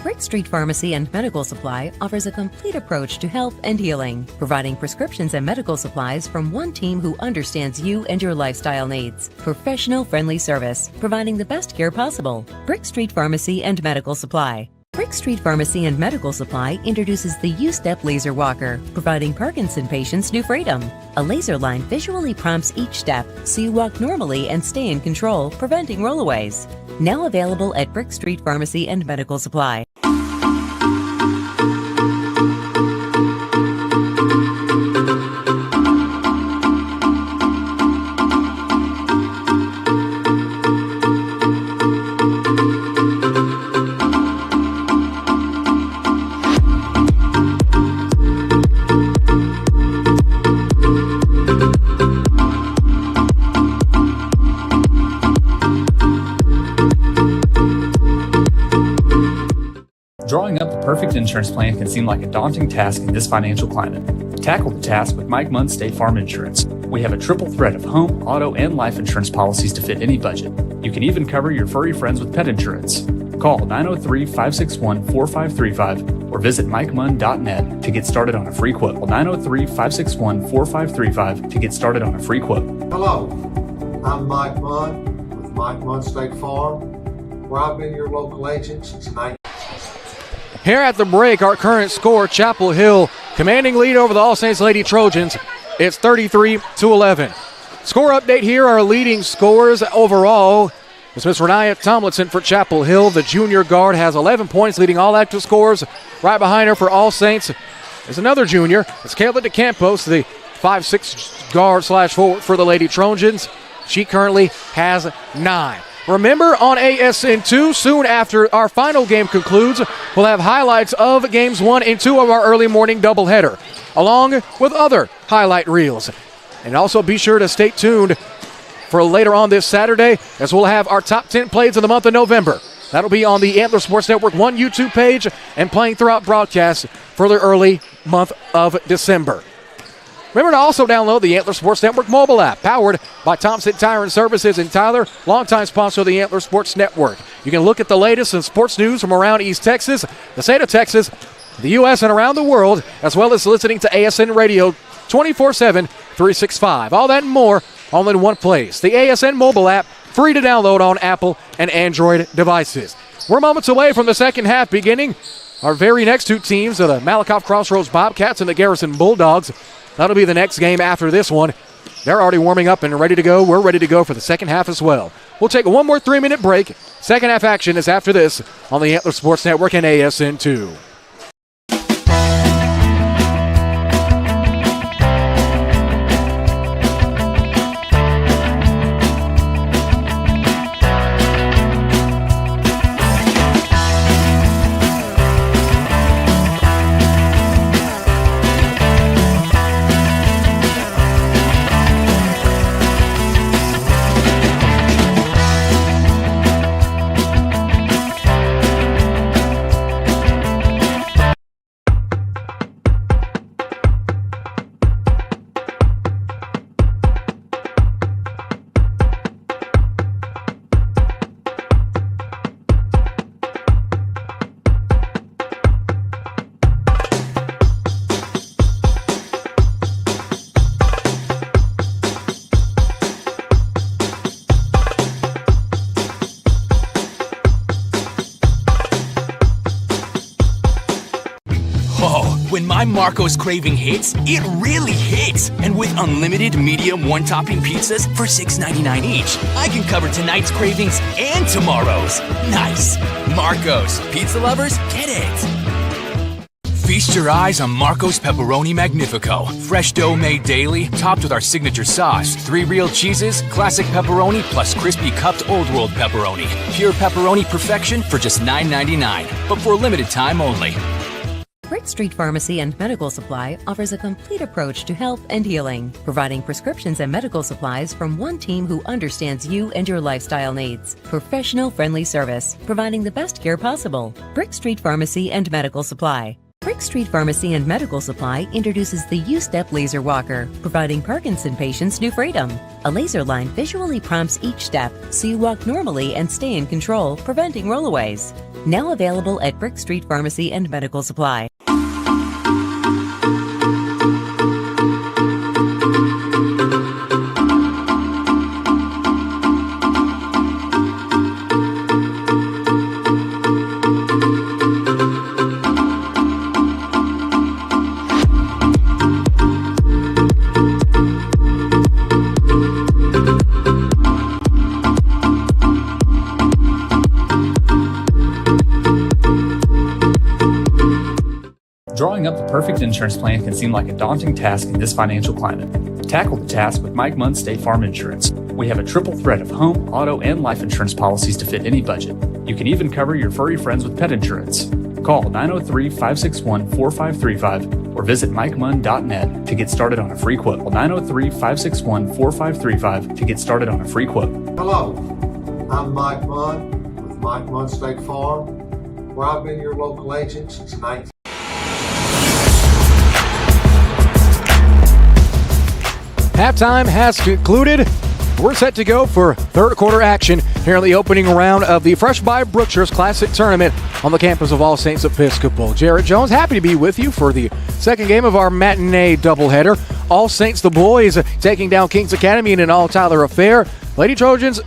Brick Street Pharmacy and Medical Supply offers a complete approach to health and healing, providing prescriptions and medical supplies from one team who understands you and your lifestyle needs. Professional friendly service, providing the best care possible. Brick Street Pharmacy and Medical Supply. Brick Street Pharmacy and Medical Supply introduces the U-Step Laser Walker, providing Parkinson patients new freedom. A laser line visually prompts each step so you walk normally and stay in control, preventing rollaways. Now available at Brick Street Pharmacy and Medical Supply. Drawing up the perfect insurance plan can seem like a daunting task in this financial climate. Tackle the task with Mike Munn State Farm Insurance. We have a triple threat of home, auto, and life insurance policies to fit any budget. You can even cover your furry friends with pet insurance. Call 903-561-4535 or visit MikeMunn.net to get started on a free quote. 903-561-4535 to get started on a free quote. Hello, I'm Mike Munn with Mike Munn State Farm, where I've been your local agent since 19. Here at the break, our current score, Chapel Hill commanding lead over the All Saints Lady Trojans. It's 33-11. Score update here, our leading scorers overall. It's Miss Renaya Tomlinson for Chapel Hill. The junior guard has 11 points, leading all active scorers. Right behind her for All Saints is another junior. It's Kayla DeCampos, the 5'6" guard / forward for the Lady Trojans. She currently has 9. Remember, on ASN2, soon after our final game concludes, we'll have highlights of games 1 and 2 of our early morning doubleheader, along with other highlight reels. And also be sure to stay tuned for later on this Saturday, as we'll have our top 10 plays of the month of November. That'll be on the Antler Sports Network 1 YouTube page and playing throughout broadcasts for the early month of December. Remember to also download the Antler Sports Network mobile app, powered by Thompson Tire and Services in Tyler, longtime sponsor of the Antler Sports Network. You can look at the latest in sports news from around East Texas, the state of Texas, the U.S., and around the world, as well as listening to ASN Radio 24/7, 365. All that and more, all in one place. The ASN mobile app, free to download on Apple and Android devices. We're moments away from the second half beginning. Our very next two teams are the Malakoff Crossroads Bobcats and the Garrison Bulldogs. That'll be the next game after this one. They're already warming up and ready to go. We're ready to go for the second half as well. We'll take one more 3-minute break. Second half action is after this on the Antler Sports Network and ASN2. When my Marco's craving hits, it really hits. And with unlimited medium one-topping pizzas for $6.99 each, I can cover tonight's cravings and tomorrow's. Nice. Marco's. Pizza lovers, get it. Feast your eyes on Marco's Pepperoni Magnifico. Fresh dough made daily, topped with our signature sauce. 3 real cheeses, classic pepperoni, plus crispy cupped Old World pepperoni. Pure pepperoni perfection for just $9.99, but for a limited time only. Brick Street Pharmacy and Medical Supply offers a complete approach to health and healing, providing prescriptions and medical supplies from one team who understands you and your lifestyle needs. Professional friendly service, providing the best care possible. Brick Street Pharmacy and Medical Supply. Brick Street Pharmacy and Medical Supply introduces the U-Step Laser Walker, providing Parkinson patients new freedom. A laser line visually prompts each step, so you walk normally and stay in control, preventing rollaways. Now available at Brick Street Pharmacy and Medical Supply. Drawing up the perfect insurance plan can seem like a daunting task in this financial climate. Tackle the task with Mike Munn State Farm Insurance. We have a triple threat of home, auto, and life insurance policies to fit any budget. You can even cover your furry friends with pet insurance. Call 903-561-4535 or visit MikeMunn.net to get started on a free quote. 903-561-4535 to get started on a free quote. Hello, I'm Mike Munn with Mike Munn State Farm, where I've been your local agent since 19. Halftime has concluded. We're set to go for third quarter action here in the opening round of the Fresh by Brookshire's Classic Tournament on the campus of All Saints Episcopal. Jared Jones, happy to be with you for the second game of our matinee doubleheader. All Saints, the boys, taking down Kings Academy in an all-Tyler affair. Lady Trojans,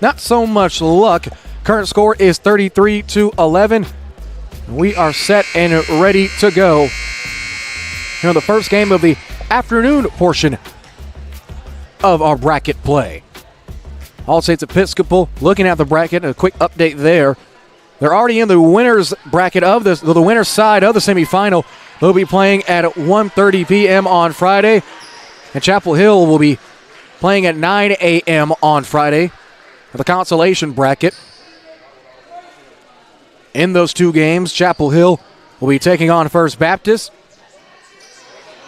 not so much luck. Current score is 33-11. We are set and ready to go here in the first game of the afternoon portion of our bracket play. All Saints Episcopal looking at the bracket, a quick update there. They're already in the winner's bracket of the winner's side of the semifinal. They'll be playing at 1:30 p.m. on Friday, and Chapel Hill will be playing at 9 a.m. on Friday for the consolation bracket. In those two games, Chapel Hill will be taking on First Baptist,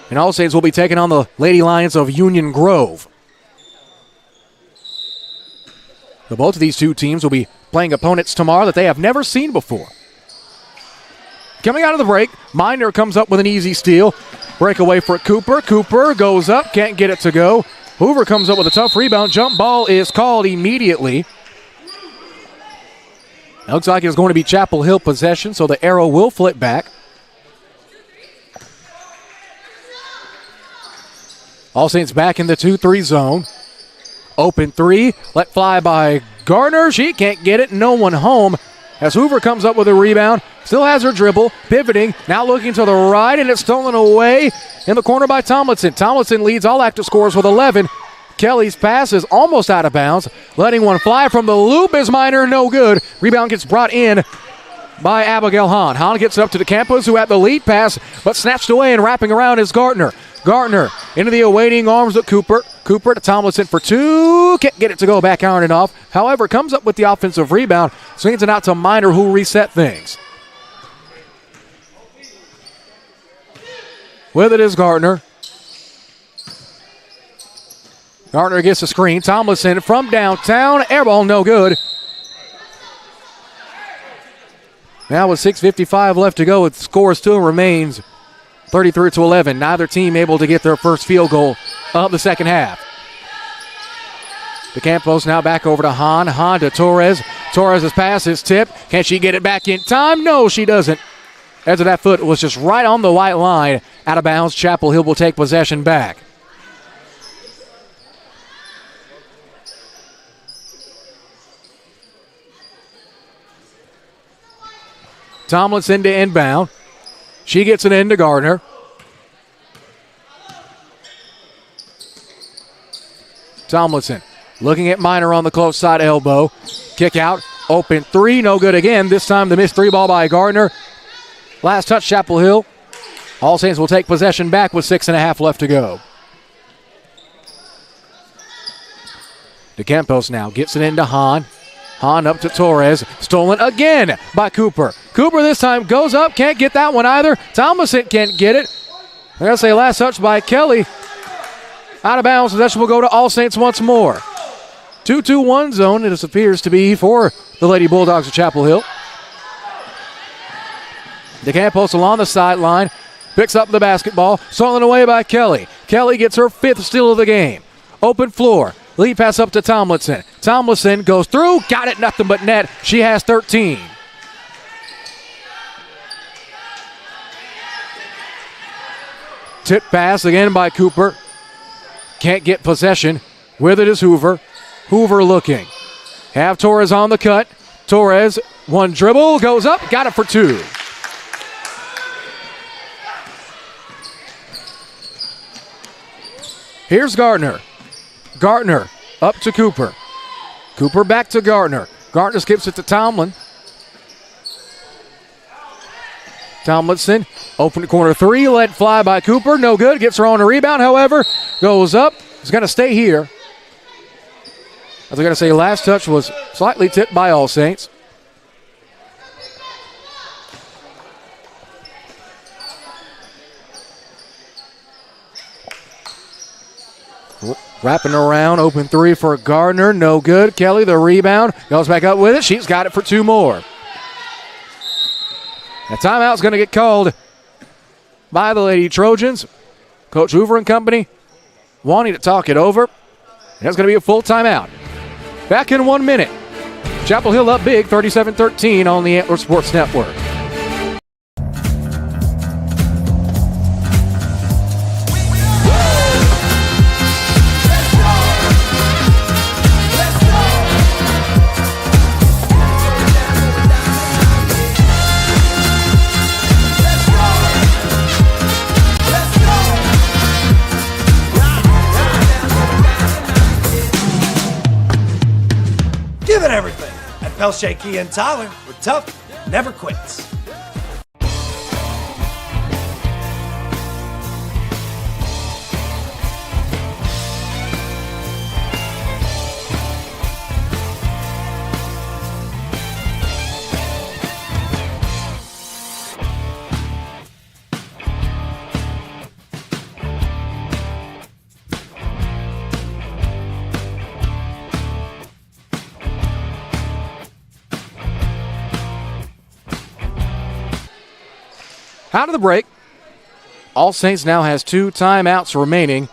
and All Saints will be taking on the Lady Lions of Union Grove. So both of these two teams will be playing opponents tomorrow that they have never seen before. Coming out of the break, Miner comes up with an easy steal. Breakaway for Cooper. Cooper goes up, can't get it to go. Hoover comes up with a tough rebound. Jump ball is called immediately. It looks like it's going to be Chapel Hill possession, so the arrow will flip back. All Saints back in the 2-3 zone. Open three, let fly by Gardner. She can't get it, no one home. as Hoover comes up with a rebound. Still has her dribble, pivoting, now looking to the right, and it's stolen away in the corner by Tomlinson. Tomlinson leads all active scorers with 11. Kelly's pass is almost out of bounds. Letting one fly from the loop is Minor, no good. Rebound gets brought in by Abigail Hahn. Hahn gets it up to DeCampos, who had the lead pass, but snatched away, and wrapping around is Gardner. Gardner into the awaiting arms of Cooper. Cooper to Tomlinson for two. Can't get it to go back iron and off. However, comes up with the offensive rebound. Swings it out to Minor, who reset things. With it is Gardner. Gardner gets a screen. Tomlinson from downtown. Airball no good. Now with 6:55 left to go, the score still remains 33-11. Neither team able to get their first field goal of the second half. DeCampos now back over to Hahn. Hahn to Torres. Torres' pass is tipped. Can she get it back in time? No, she doesn't. Edge of that foot was just right on the white line. Out of bounds. Chapel Hill will take possession back. Tomlinson to inbound. She gets it into Gardner. Tomlinson looking at Minor on the close side elbow. Kick out. Open three. No good again. This time the missed three ball by Gardner. Last touch, Chapel Hill. All Saints will take possession back with 6.5 left to go. DeCampos now gets it into Hahn. Hahn up to Torres. Stolen again by Cooper. Cooper this time goes up. Can't get that one either. Tomlinson can't get it. I'm going to say last touch by Kelly. Out of bounds. Possession will go to All Saints once more. 2-2-1 zone it appears to be for the Lady Bulldogs of Chapel Hill. DeCampos along the sideline. Picks up the basketball. Stolen away by Kelly. Kelly gets her 5th steal of the game. Open floor. Lead pass up to Tomlinson. Tomlinson goes through. Got it. Nothing but net. She has 13. Tip pass again by Cooper. Can't get possession. With it is Hoover. Hoover looking. Have Torres on the cut. Torres, one dribble, goes up. Got it for two. Here's Gardner. Gardner up to Cooper. Cooper back to Gardner. Gardner skips it to Tomlin. Tomlinson, open corner three, let fly by Cooper. No good. Gets her on a rebound, however. Goes up. Is going to stay here. As I'm going to say, last touch was slightly tipped by All Saints. Wrapping around, open three for Gardner, no good. Kelly, the rebound, goes back up with it. She's got it for two more. The timeout's going to get called by the Lady Trojans. Coach Hoover and company wanting to talk it over. That's going to be a full timeout. Back in 1 minute. Chapel Hill up big, 37-13 on the Antler Sports Network. Give it everything at Pelche Key and Tyler, with tough never quits. Out of the break. All Saints now has 2 timeouts remaining.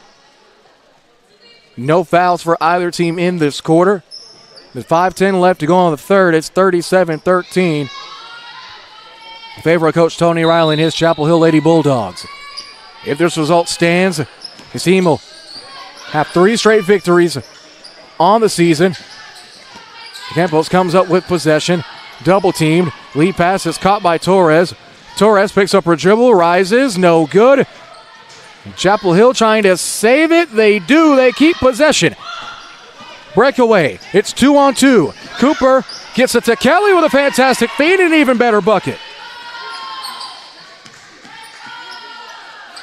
No fouls for either team in this quarter. With 5:10 left to go on the third, it's 37-13. In favor of Coach Tony Riley and his Chapel Hill Lady Bulldogs. If this result stands, his team will have 3 straight victories on the season. Campos comes up with possession. double teamed. Lead pass is caught by Torres. Torres picks up her dribble, rises, no good. Chapel Hill trying to save it. They do. They keep possession. Breakaway. It's 2-on-2. Cooper gets it to Kelly with a fantastic feed and an even better bucket.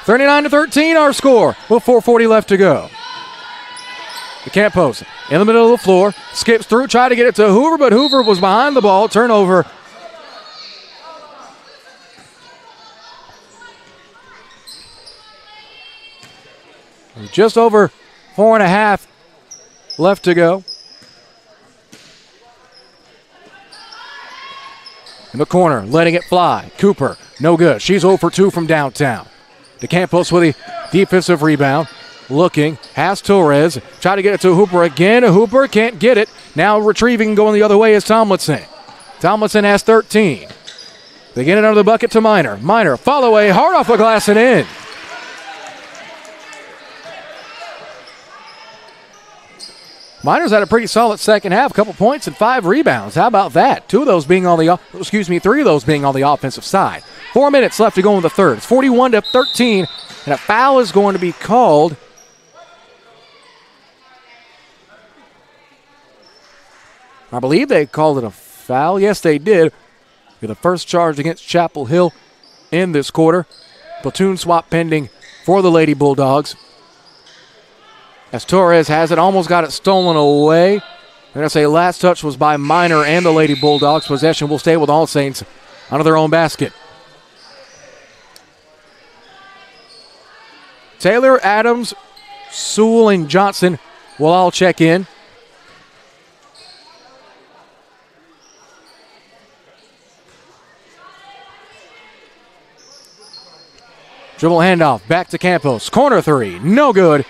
39-13 our score with 4:40 left to go. The Campos in the middle of the floor. Skips through, tried to get it to Hoover, but Hoover was behind the ball. Turnover. Just over 4.5 left to go. In the corner, letting it fly. Cooper, no good. She's 0 for 2 from downtown. DeCampos with a defensive rebound. Looking, has Torres. Try to get it to Hooper again. Hooper can't get it. Now retrieving, going the other way is Tomlinson. Tomlinson has 13. They get it under the bucket to Minor. Minor, follow away, hard off the glass and in. Minor's had a pretty solid second half, a couple points and 5 rebounds. How about that? 3 of those being on the offensive side. 4 minutes left to go in the third. It's 41-13, and a foul is going to be called. I believe they called it a foul. Yes, they did. The first charge against Chapel Hill in this quarter. Platoon swap pending for the Lady Bulldogs. As Torres has it, almost got it stolen away. I'm going to say last touch was by Minor and the Lady Bulldogs. Possession will stay with All Saints under their own basket. Taylor, Adams, Sewell, and Johnson will all check in. Dribble handoff, back to Campos. Corner 3, no good.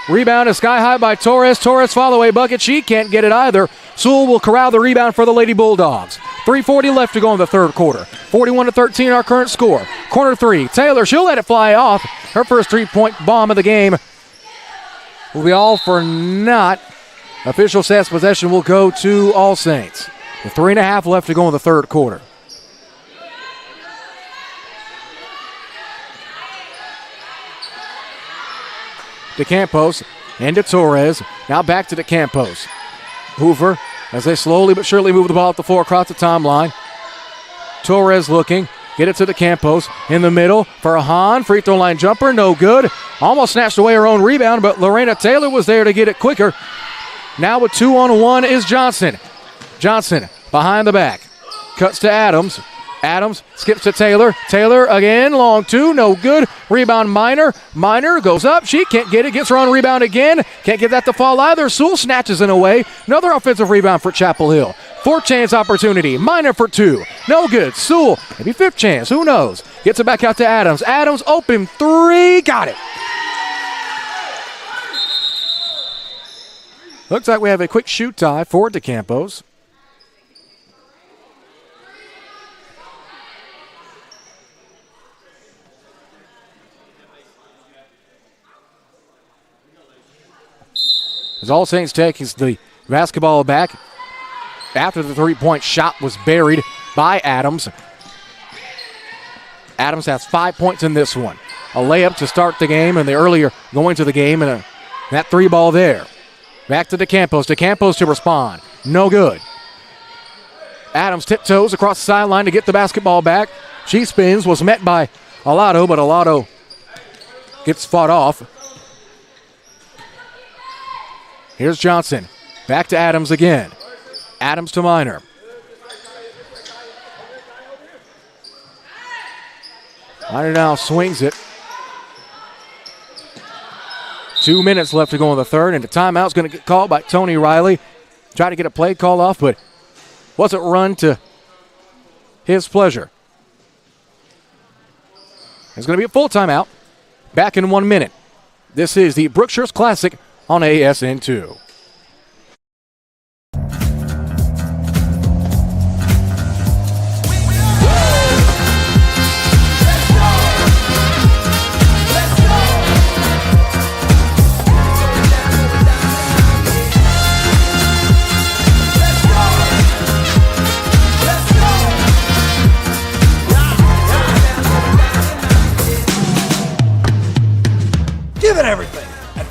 Rebound is sky high by Torres. Torres follow away bucket. She can't get it either. Sewell will corral the rebound for the Lady Bulldogs. 3:40 left to go in the third quarter. 41-13 our current score. Corner 3. Taylor, she'll let it fly off. Her first 3-point bomb of the game will be all for naught. Official says possession will go to All Saints. With 3.5 left to go in the third quarter. DeCampos into Torres. Now back to DeCampos. Hoover as they slowly but surely move the ball up the floor across the timeline. Torres looking. Get it to DeCampos in the middle for a Hahn. Free throw line jumper, no good. Almost snatched away her own rebound, but Lorena Taylor was there to get it quicker. Now with 2-on-1 is Johnson. Johnson behind the back. Cuts to Adams. Adams skips to Taylor. Taylor again, long 2, no good. Rebound Minor. Minor goes up. She can't get it. Gets her own rebound again. Can't get that to fall either. Sewell snatches it away. Another offensive rebound for Chapel Hill. 4th chance opportunity. Minor for 2. No good. Sewell, maybe 5th chance. Who knows? Gets it back out to Adams. Adams open 3. Got it. Looks like we have a quick shoot tie for DeCampos. As All Saints takes the basketball back after the 3-point shot was buried by Adams. Adams has 5 points in this one. A layup to start the game and the earlier going to the game and that 3 ball there. Back to DeCampos. DeCampos to respond. No good. Adams tiptoes across the sideline to get the basketball back. She spins, was met by Alado, but Alado gets fought off. Here's Johnson. Back to Adams again. Adams to Minor. Minor now swings it. 2 minutes left to go in the third, and the timeout's going to get called by Tony Riley. Tried to get a play call off, but wasn't run to his pleasure. It's going to be a full timeout. Back in 1 minute. This is the Brookshires Classic on ASN2.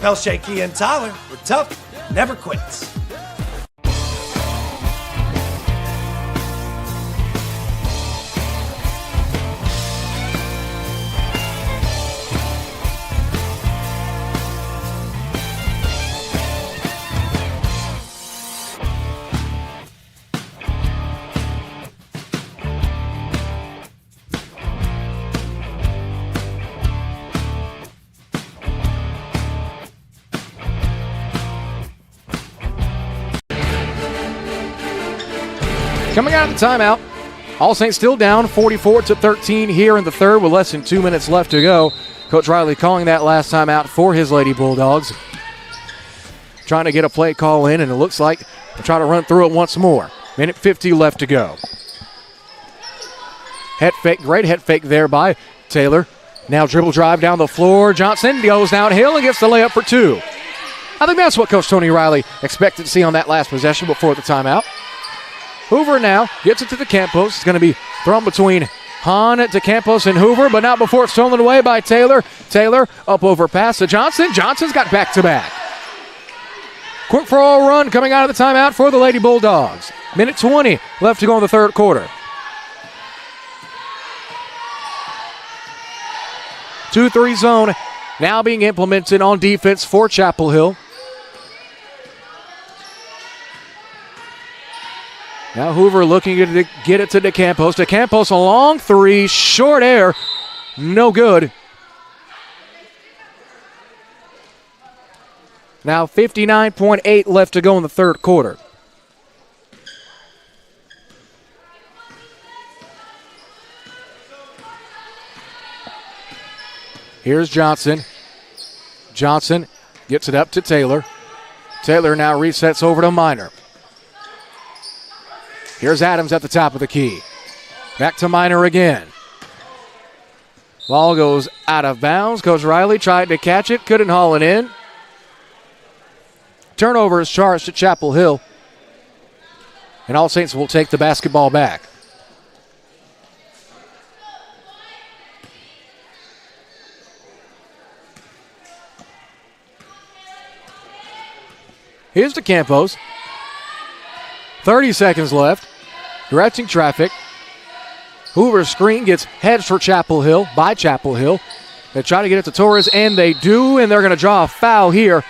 Pels, Jakey, and Tyler with tough never quits. Coming out of the timeout, All Saints still down 44-13 here in the third with less than 2 minutes left to go. Coach Riley calling that last timeout for his Lady Bulldogs. Trying to get a play call in, and it looks like they'll try to run through it once more. Minute 50 left to go. Head fake, great head fake there by Taylor. Now dribble drive down the floor. Johnson goes downhill and gets the layup for two. I think that's what Coach Tony Riley expected to see on that last possession before the timeout. Hoover now gets it to the Campos. It's going to be thrown between Hahn, DeCampos, and Hoover, but not before it's stolen away by Taylor. Taylor up over pass to Johnson. Johnson's got back-to-back. Quick for all run coming out of the timeout for the Lady Bulldogs. Minute 20 left to go in the third quarter. 2-3 zone now being implemented on defense for Chapel Hill. Now Hoover looking to get it to DeCampos. DeCampos a long three, short air, no good. Now 59.8 left to go in the third quarter. Here's Johnson. Johnson gets it up to Taylor. Taylor now resets over to Minor. Here's Adams at the top of the key. Back to Minor again. Ball goes out of bounds. Coach Riley tried to catch it, couldn't haul it in. Turnover is charged at Chapel Hill. And All Saints will take the basketball back. Here's DeCampos. 30 seconds left. Directing traffic. Hoover's screen gets heads for Chapel Hill, by Chapel Hill. They try to get it to Torres, and they do, and they're going to draw a foul here.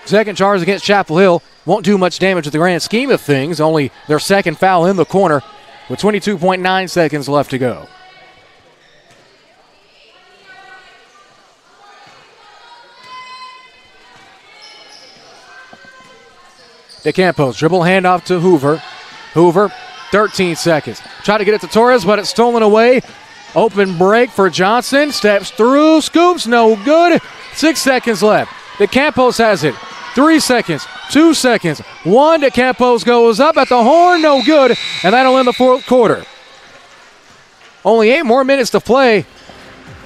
Second charge against Chapel Hill. Won't do much damage in the grand scheme of things. Only their second foul in the corner with 22.9 seconds left to go. DeCampos, dribble handoff to Hoover. Hoover, 13 seconds. Try to get it to Torres, but it's stolen away. Open break for Johnson. Steps through, scoops, no good. 6 seconds left. DeCampos has it. 3 seconds, 2 seconds, 1. DeCampos goes up at the horn, no good. And that'll end the fourth quarter. Only 8 more minutes to play,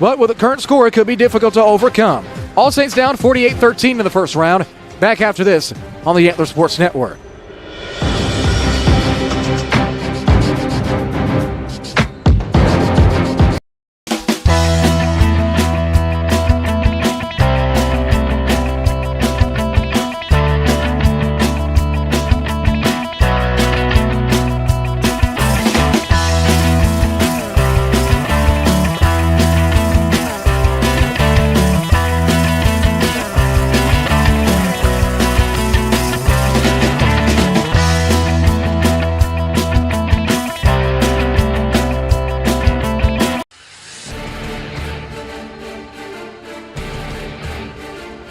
but with the current score, it could be difficult to overcome. All Saints down 48-13 in the first round. Back after this on the Antler Sports Network.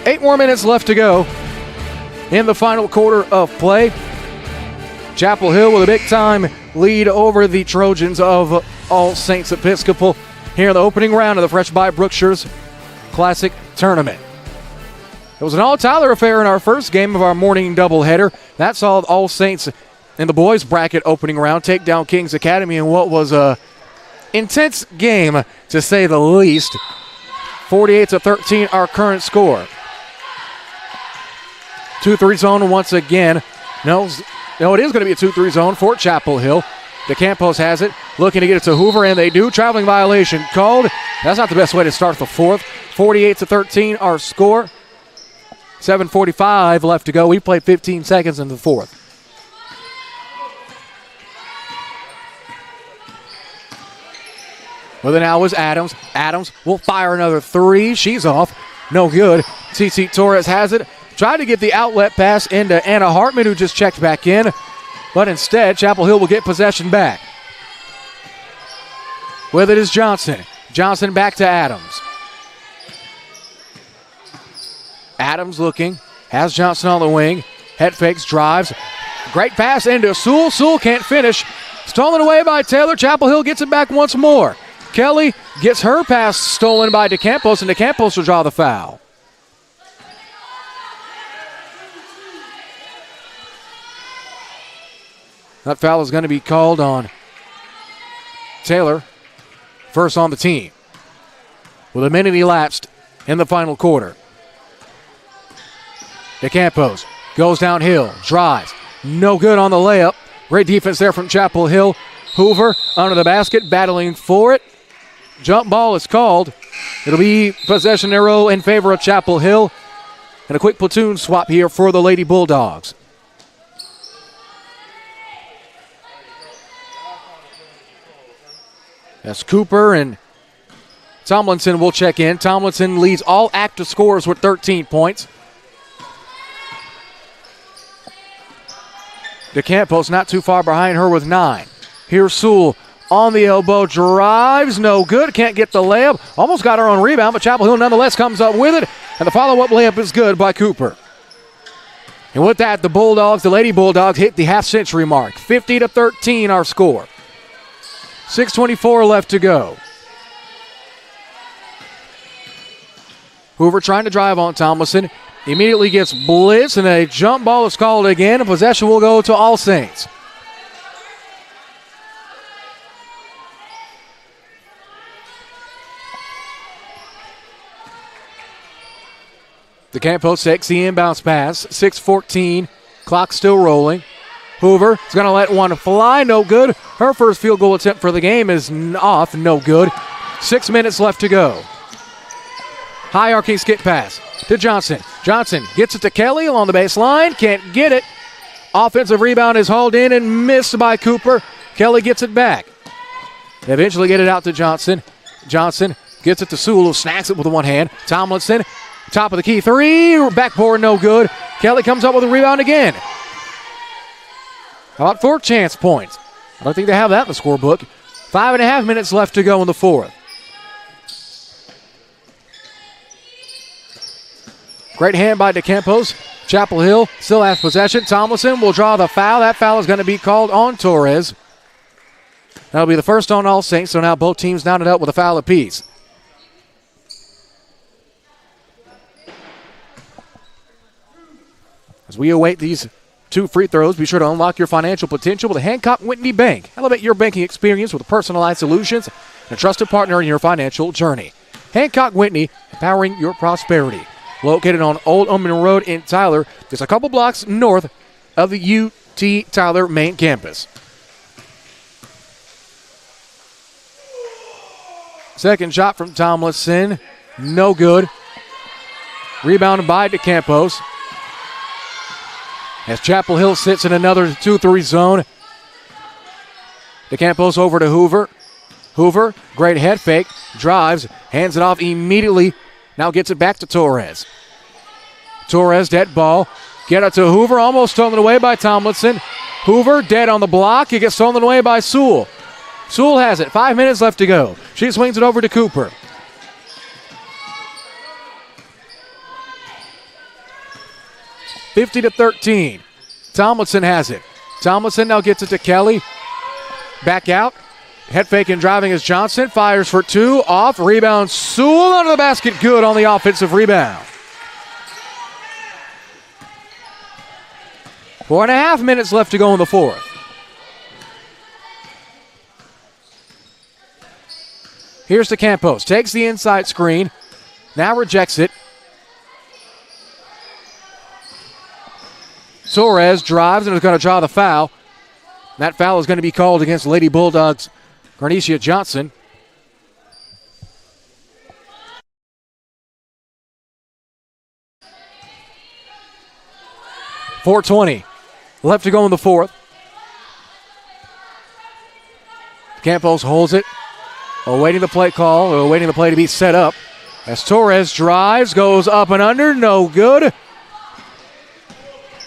Eight more minutes left to go in the final quarter of play. Chapel Hill with a big-time lead over the Trojans of All Saints Episcopal here in the opening round of the Fresh by Brookshire's Classic Tournament. It was an all-Tyler affair in our first game of our morning doubleheader. That saw All Saints in the boys bracket opening round take down Kings Academy in what was a intense game, to say the least. 48-13 our current score. 2-3 zone once again. No, it is going to be a 2-3 zone for Chapel Hill. DeCampos has it, looking to get it to Hoover, and they do. Traveling violation called. That's not the best way to start the fourth. 48-13 our score. 7:45 left to go. We played 15 seconds in the fourth. Well, now is Adams. Adams will fire another three. She's off. No good. TC Torres has it. Tried to get the outlet pass into Anna Hartman, who just checked back in. But instead, Chapel Hill will get possession back. With it is Johnson. Johnson back to Adams. Adams looking. Has Johnson on the wing. Head fakes, drives. Great pass into Sewell. Sewell can't finish. Stolen away by Taylor. Chapel Hill gets it back once more. Kelly gets her pass stolen by DeCampos, and DeCampos will draw the foul. That foul is going to be called on Taylor, first on the team. With a minute elapsed in the final quarter. DeCampos goes downhill, drives. No good on the layup. Great defense there from Chapel Hill. Hoover under the basket, battling for it. Jump ball is called. It'll be possession arrow in favor of Chapel Hill. And a quick platoon swap here for the Lady Bulldogs. As Cooper and Tomlinson will check in. Tomlinson leads all active scorers with 13 points. DeCampos not too far behind her with 9. Here's Sewell on the elbow, drives, no good, can't get the layup. Almost got her own rebound, but Chapel Hill nonetheless comes up with it, and the follow-up layup is good by Cooper. And with that, the Bulldogs, the Lady Bulldogs, hit the half-century mark. 50-13 our score. 6:24 left to go. Hoover trying to drive on Tomlinson. Immediately gets blitzed, and a jump ball is called again, and possession will go to All Saints. DeCampos takes the inbounds pass. 6:14. Clock still rolling. Hoover is going to let one fly. No good. Her first field goal attempt for the game is off. No good. 6 minutes left to go. High arcing skip pass to Johnson. Johnson gets it to Kelly along the baseline. Can't get it. Offensive rebound is hauled in and missed by Cooper. Kelly gets it back. They eventually get it out to Johnson. Johnson gets it to Sewell, who snacks it with one hand. Tomlinson, top of the key three. Backboard, no good. Kelly comes up with a rebound again. How about 4 chance points? I don't think they have that in the scorebook. 5.5 minutes left to go in the fourth. Great hand by DeCampos. Chapel Hill still has possession. Tomlinson will draw the foul. That foul is going to be called on Torres. That'll be the first on All Saints, so now both teams knotted up with a foul apiece. As we await these 2 free throws, be sure to unlock your financial potential with Hancock Whitney Bank. Elevate your banking experience with personalized solutions and a trusted partner in your financial journey. Hancock Whitney, empowering your prosperity. Located on Old Ullman Road in Tyler, just a couple blocks north of the UT Tyler main campus. Second shot from Tomlinson, no good. Rebounded by DeCampos. As Chapel Hill sits in another 2-3 zone. DeCampos over to Hoover. Hoover, great head fake, drives, hands it off immediately. Now gets it back to Torres. Torres, dead ball. Get it to Hoover, almost stolen away by Tomlinson. Hoover, dead on the block. He gets stolen away by Sewell. Sewell has it. 5 minutes left to go. She swings it over to Cooper. $50-13. Tomlinson has it. Tomlinson now gets it to Kelly. Back out. Head fake and driving is Johnson. Fires for 2. Off. Rebound. Sewell under the basket. Good on the offensive rebound. 4.5 minutes left to go in the fourth. Here's DeCampos. Takes the inside screen. Now rejects it. Torres drives and is going to draw the foul. That foul is going to be called against Lady Bulldogs' Garnecia Johnson. 4:20 left to go in the fourth. Campos holds it, awaiting the play call, awaiting the play to be set up. As Torres drives, goes up and under, no good.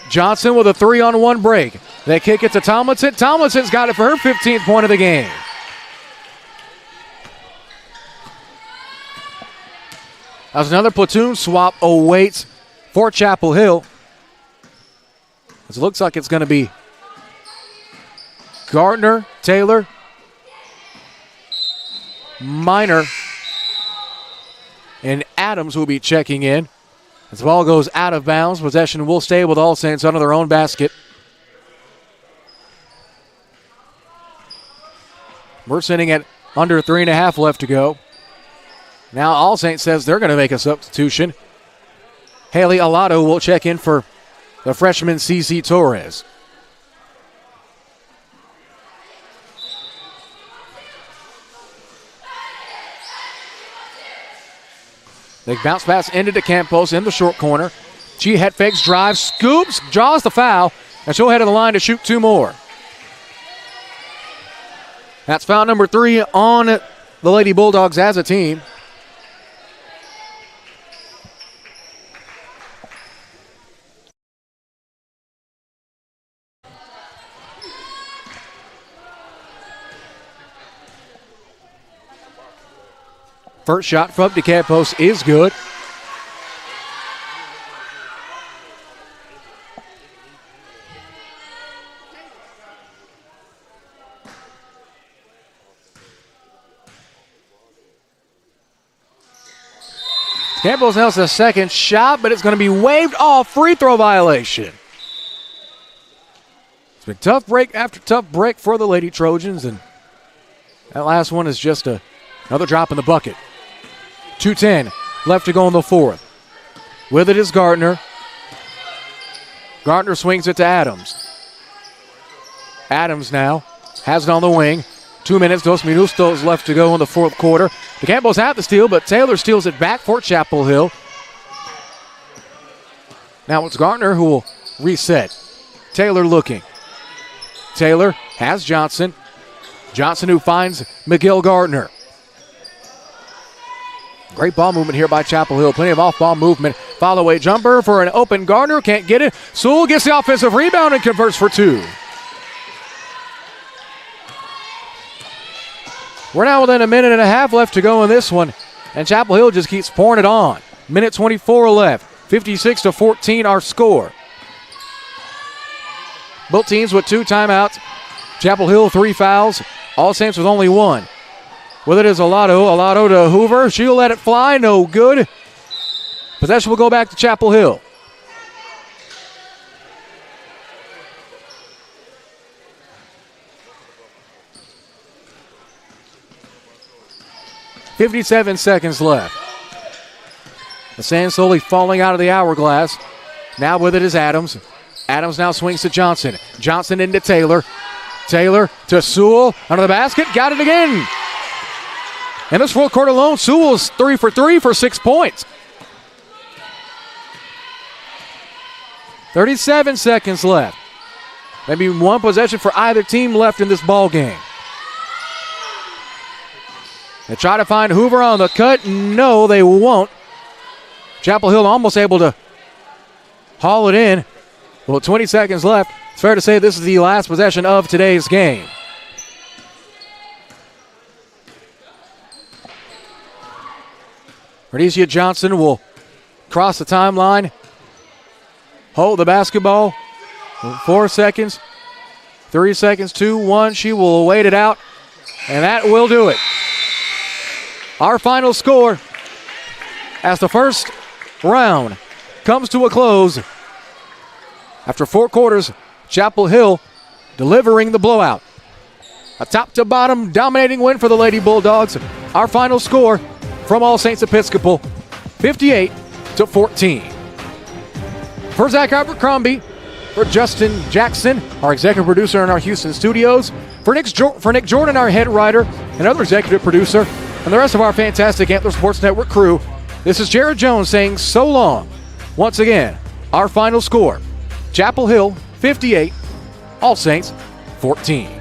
Johnson with a 3-on-1 break. They kick it to Tomlinson. Tomlinson's got it for her 15th point of the game. As another platoon swap awaits for Chapel Hill. As it looks like it's going to be Gardner, Taylor, Minor, and Adams will be checking in. As the ball goes out of bounds, possession will stay with All Saints under their own basket. We're sitting at under 3.5 left to go. Now All Saints says they're going to make a substitution. Haley Alado will check in for the freshman CC Torres. They bounce pass into the Campos in the short corner. She head fakes, drives, scoops, draws the foul, and she'll head to the line to shoot 2 more. That's foul number 3 on the Lady Bulldogs as a team. First shot from DeCampos is good. Campos now has a second shot, but it's going to be waved off. Free throw violation. It's been tough break after tough break for the Lady Trojans, and that last one is just another drop in the bucket. 2:10 left to go in the fourth. With it is Gardner. Gardner swings it to Adams. Adams now has it on the wing. 2 minutes, 2 minutos left to go in the fourth quarter. The Campbells have the steal, but Taylor steals it back for Chapel Hill. Now it's Gardner who will reset. Taylor looking. Taylor has Johnson. Johnson who finds Miguel Gardner. Great ball movement here by Chapel Hill. Plenty of off-ball movement. Follow-away jumper for an open Gardner. Can't get it. Sewell gets the offensive rebound and converts for 2. We're now within 1.5 minutes left to go in this one, and Chapel Hill just keeps pouring it on. Minute 24 left. 56-14 our score. Both teams with 2 timeouts. Chapel Hill 3 fouls. All Saints with only 1. With it is Alado. Alado to Hoover. She'll let it fly. No good. Possession will go back to Chapel Hill. .57 seconds left. The sand slowly falling out of the hourglass. Now with it is Adams. Adams now swings to Johnson. Johnson into Taylor. Taylor to Sewell. Under the basket. Got it again. And this fourth quarter alone, Sewell's 3 for 3 for 6 points. 37 seconds left. Maybe 1 possession for either team left in this ball game. They try to find Hoover on the cut. No, they won't. Chapel Hill almost able to haul it in. Well, 20 seconds left. It's fair to say this is the last possession of today's game. Rhodesia Johnson will cross the timeline, hold the basketball. 4 seconds, 3 seconds, 2, 1. She will wait it out, and that will do it. Our final score as the first round comes to a close. After 4 quarters, Chapel Hill delivering the blowout. A top-to-bottom dominating win for the Lady Bulldogs. Our final score from All Saints Episcopal, 58-14. For Zach Abercrombie, for Justin Jackson, our executive producer in our Houston studios, for Nick Jordan, our head writer, and other executive producer, and the rest of our fantastic Antler Sports Network crew, this is Jared Jones saying so long. Once again, our final score, Chapel Hill 58, All Saints 14.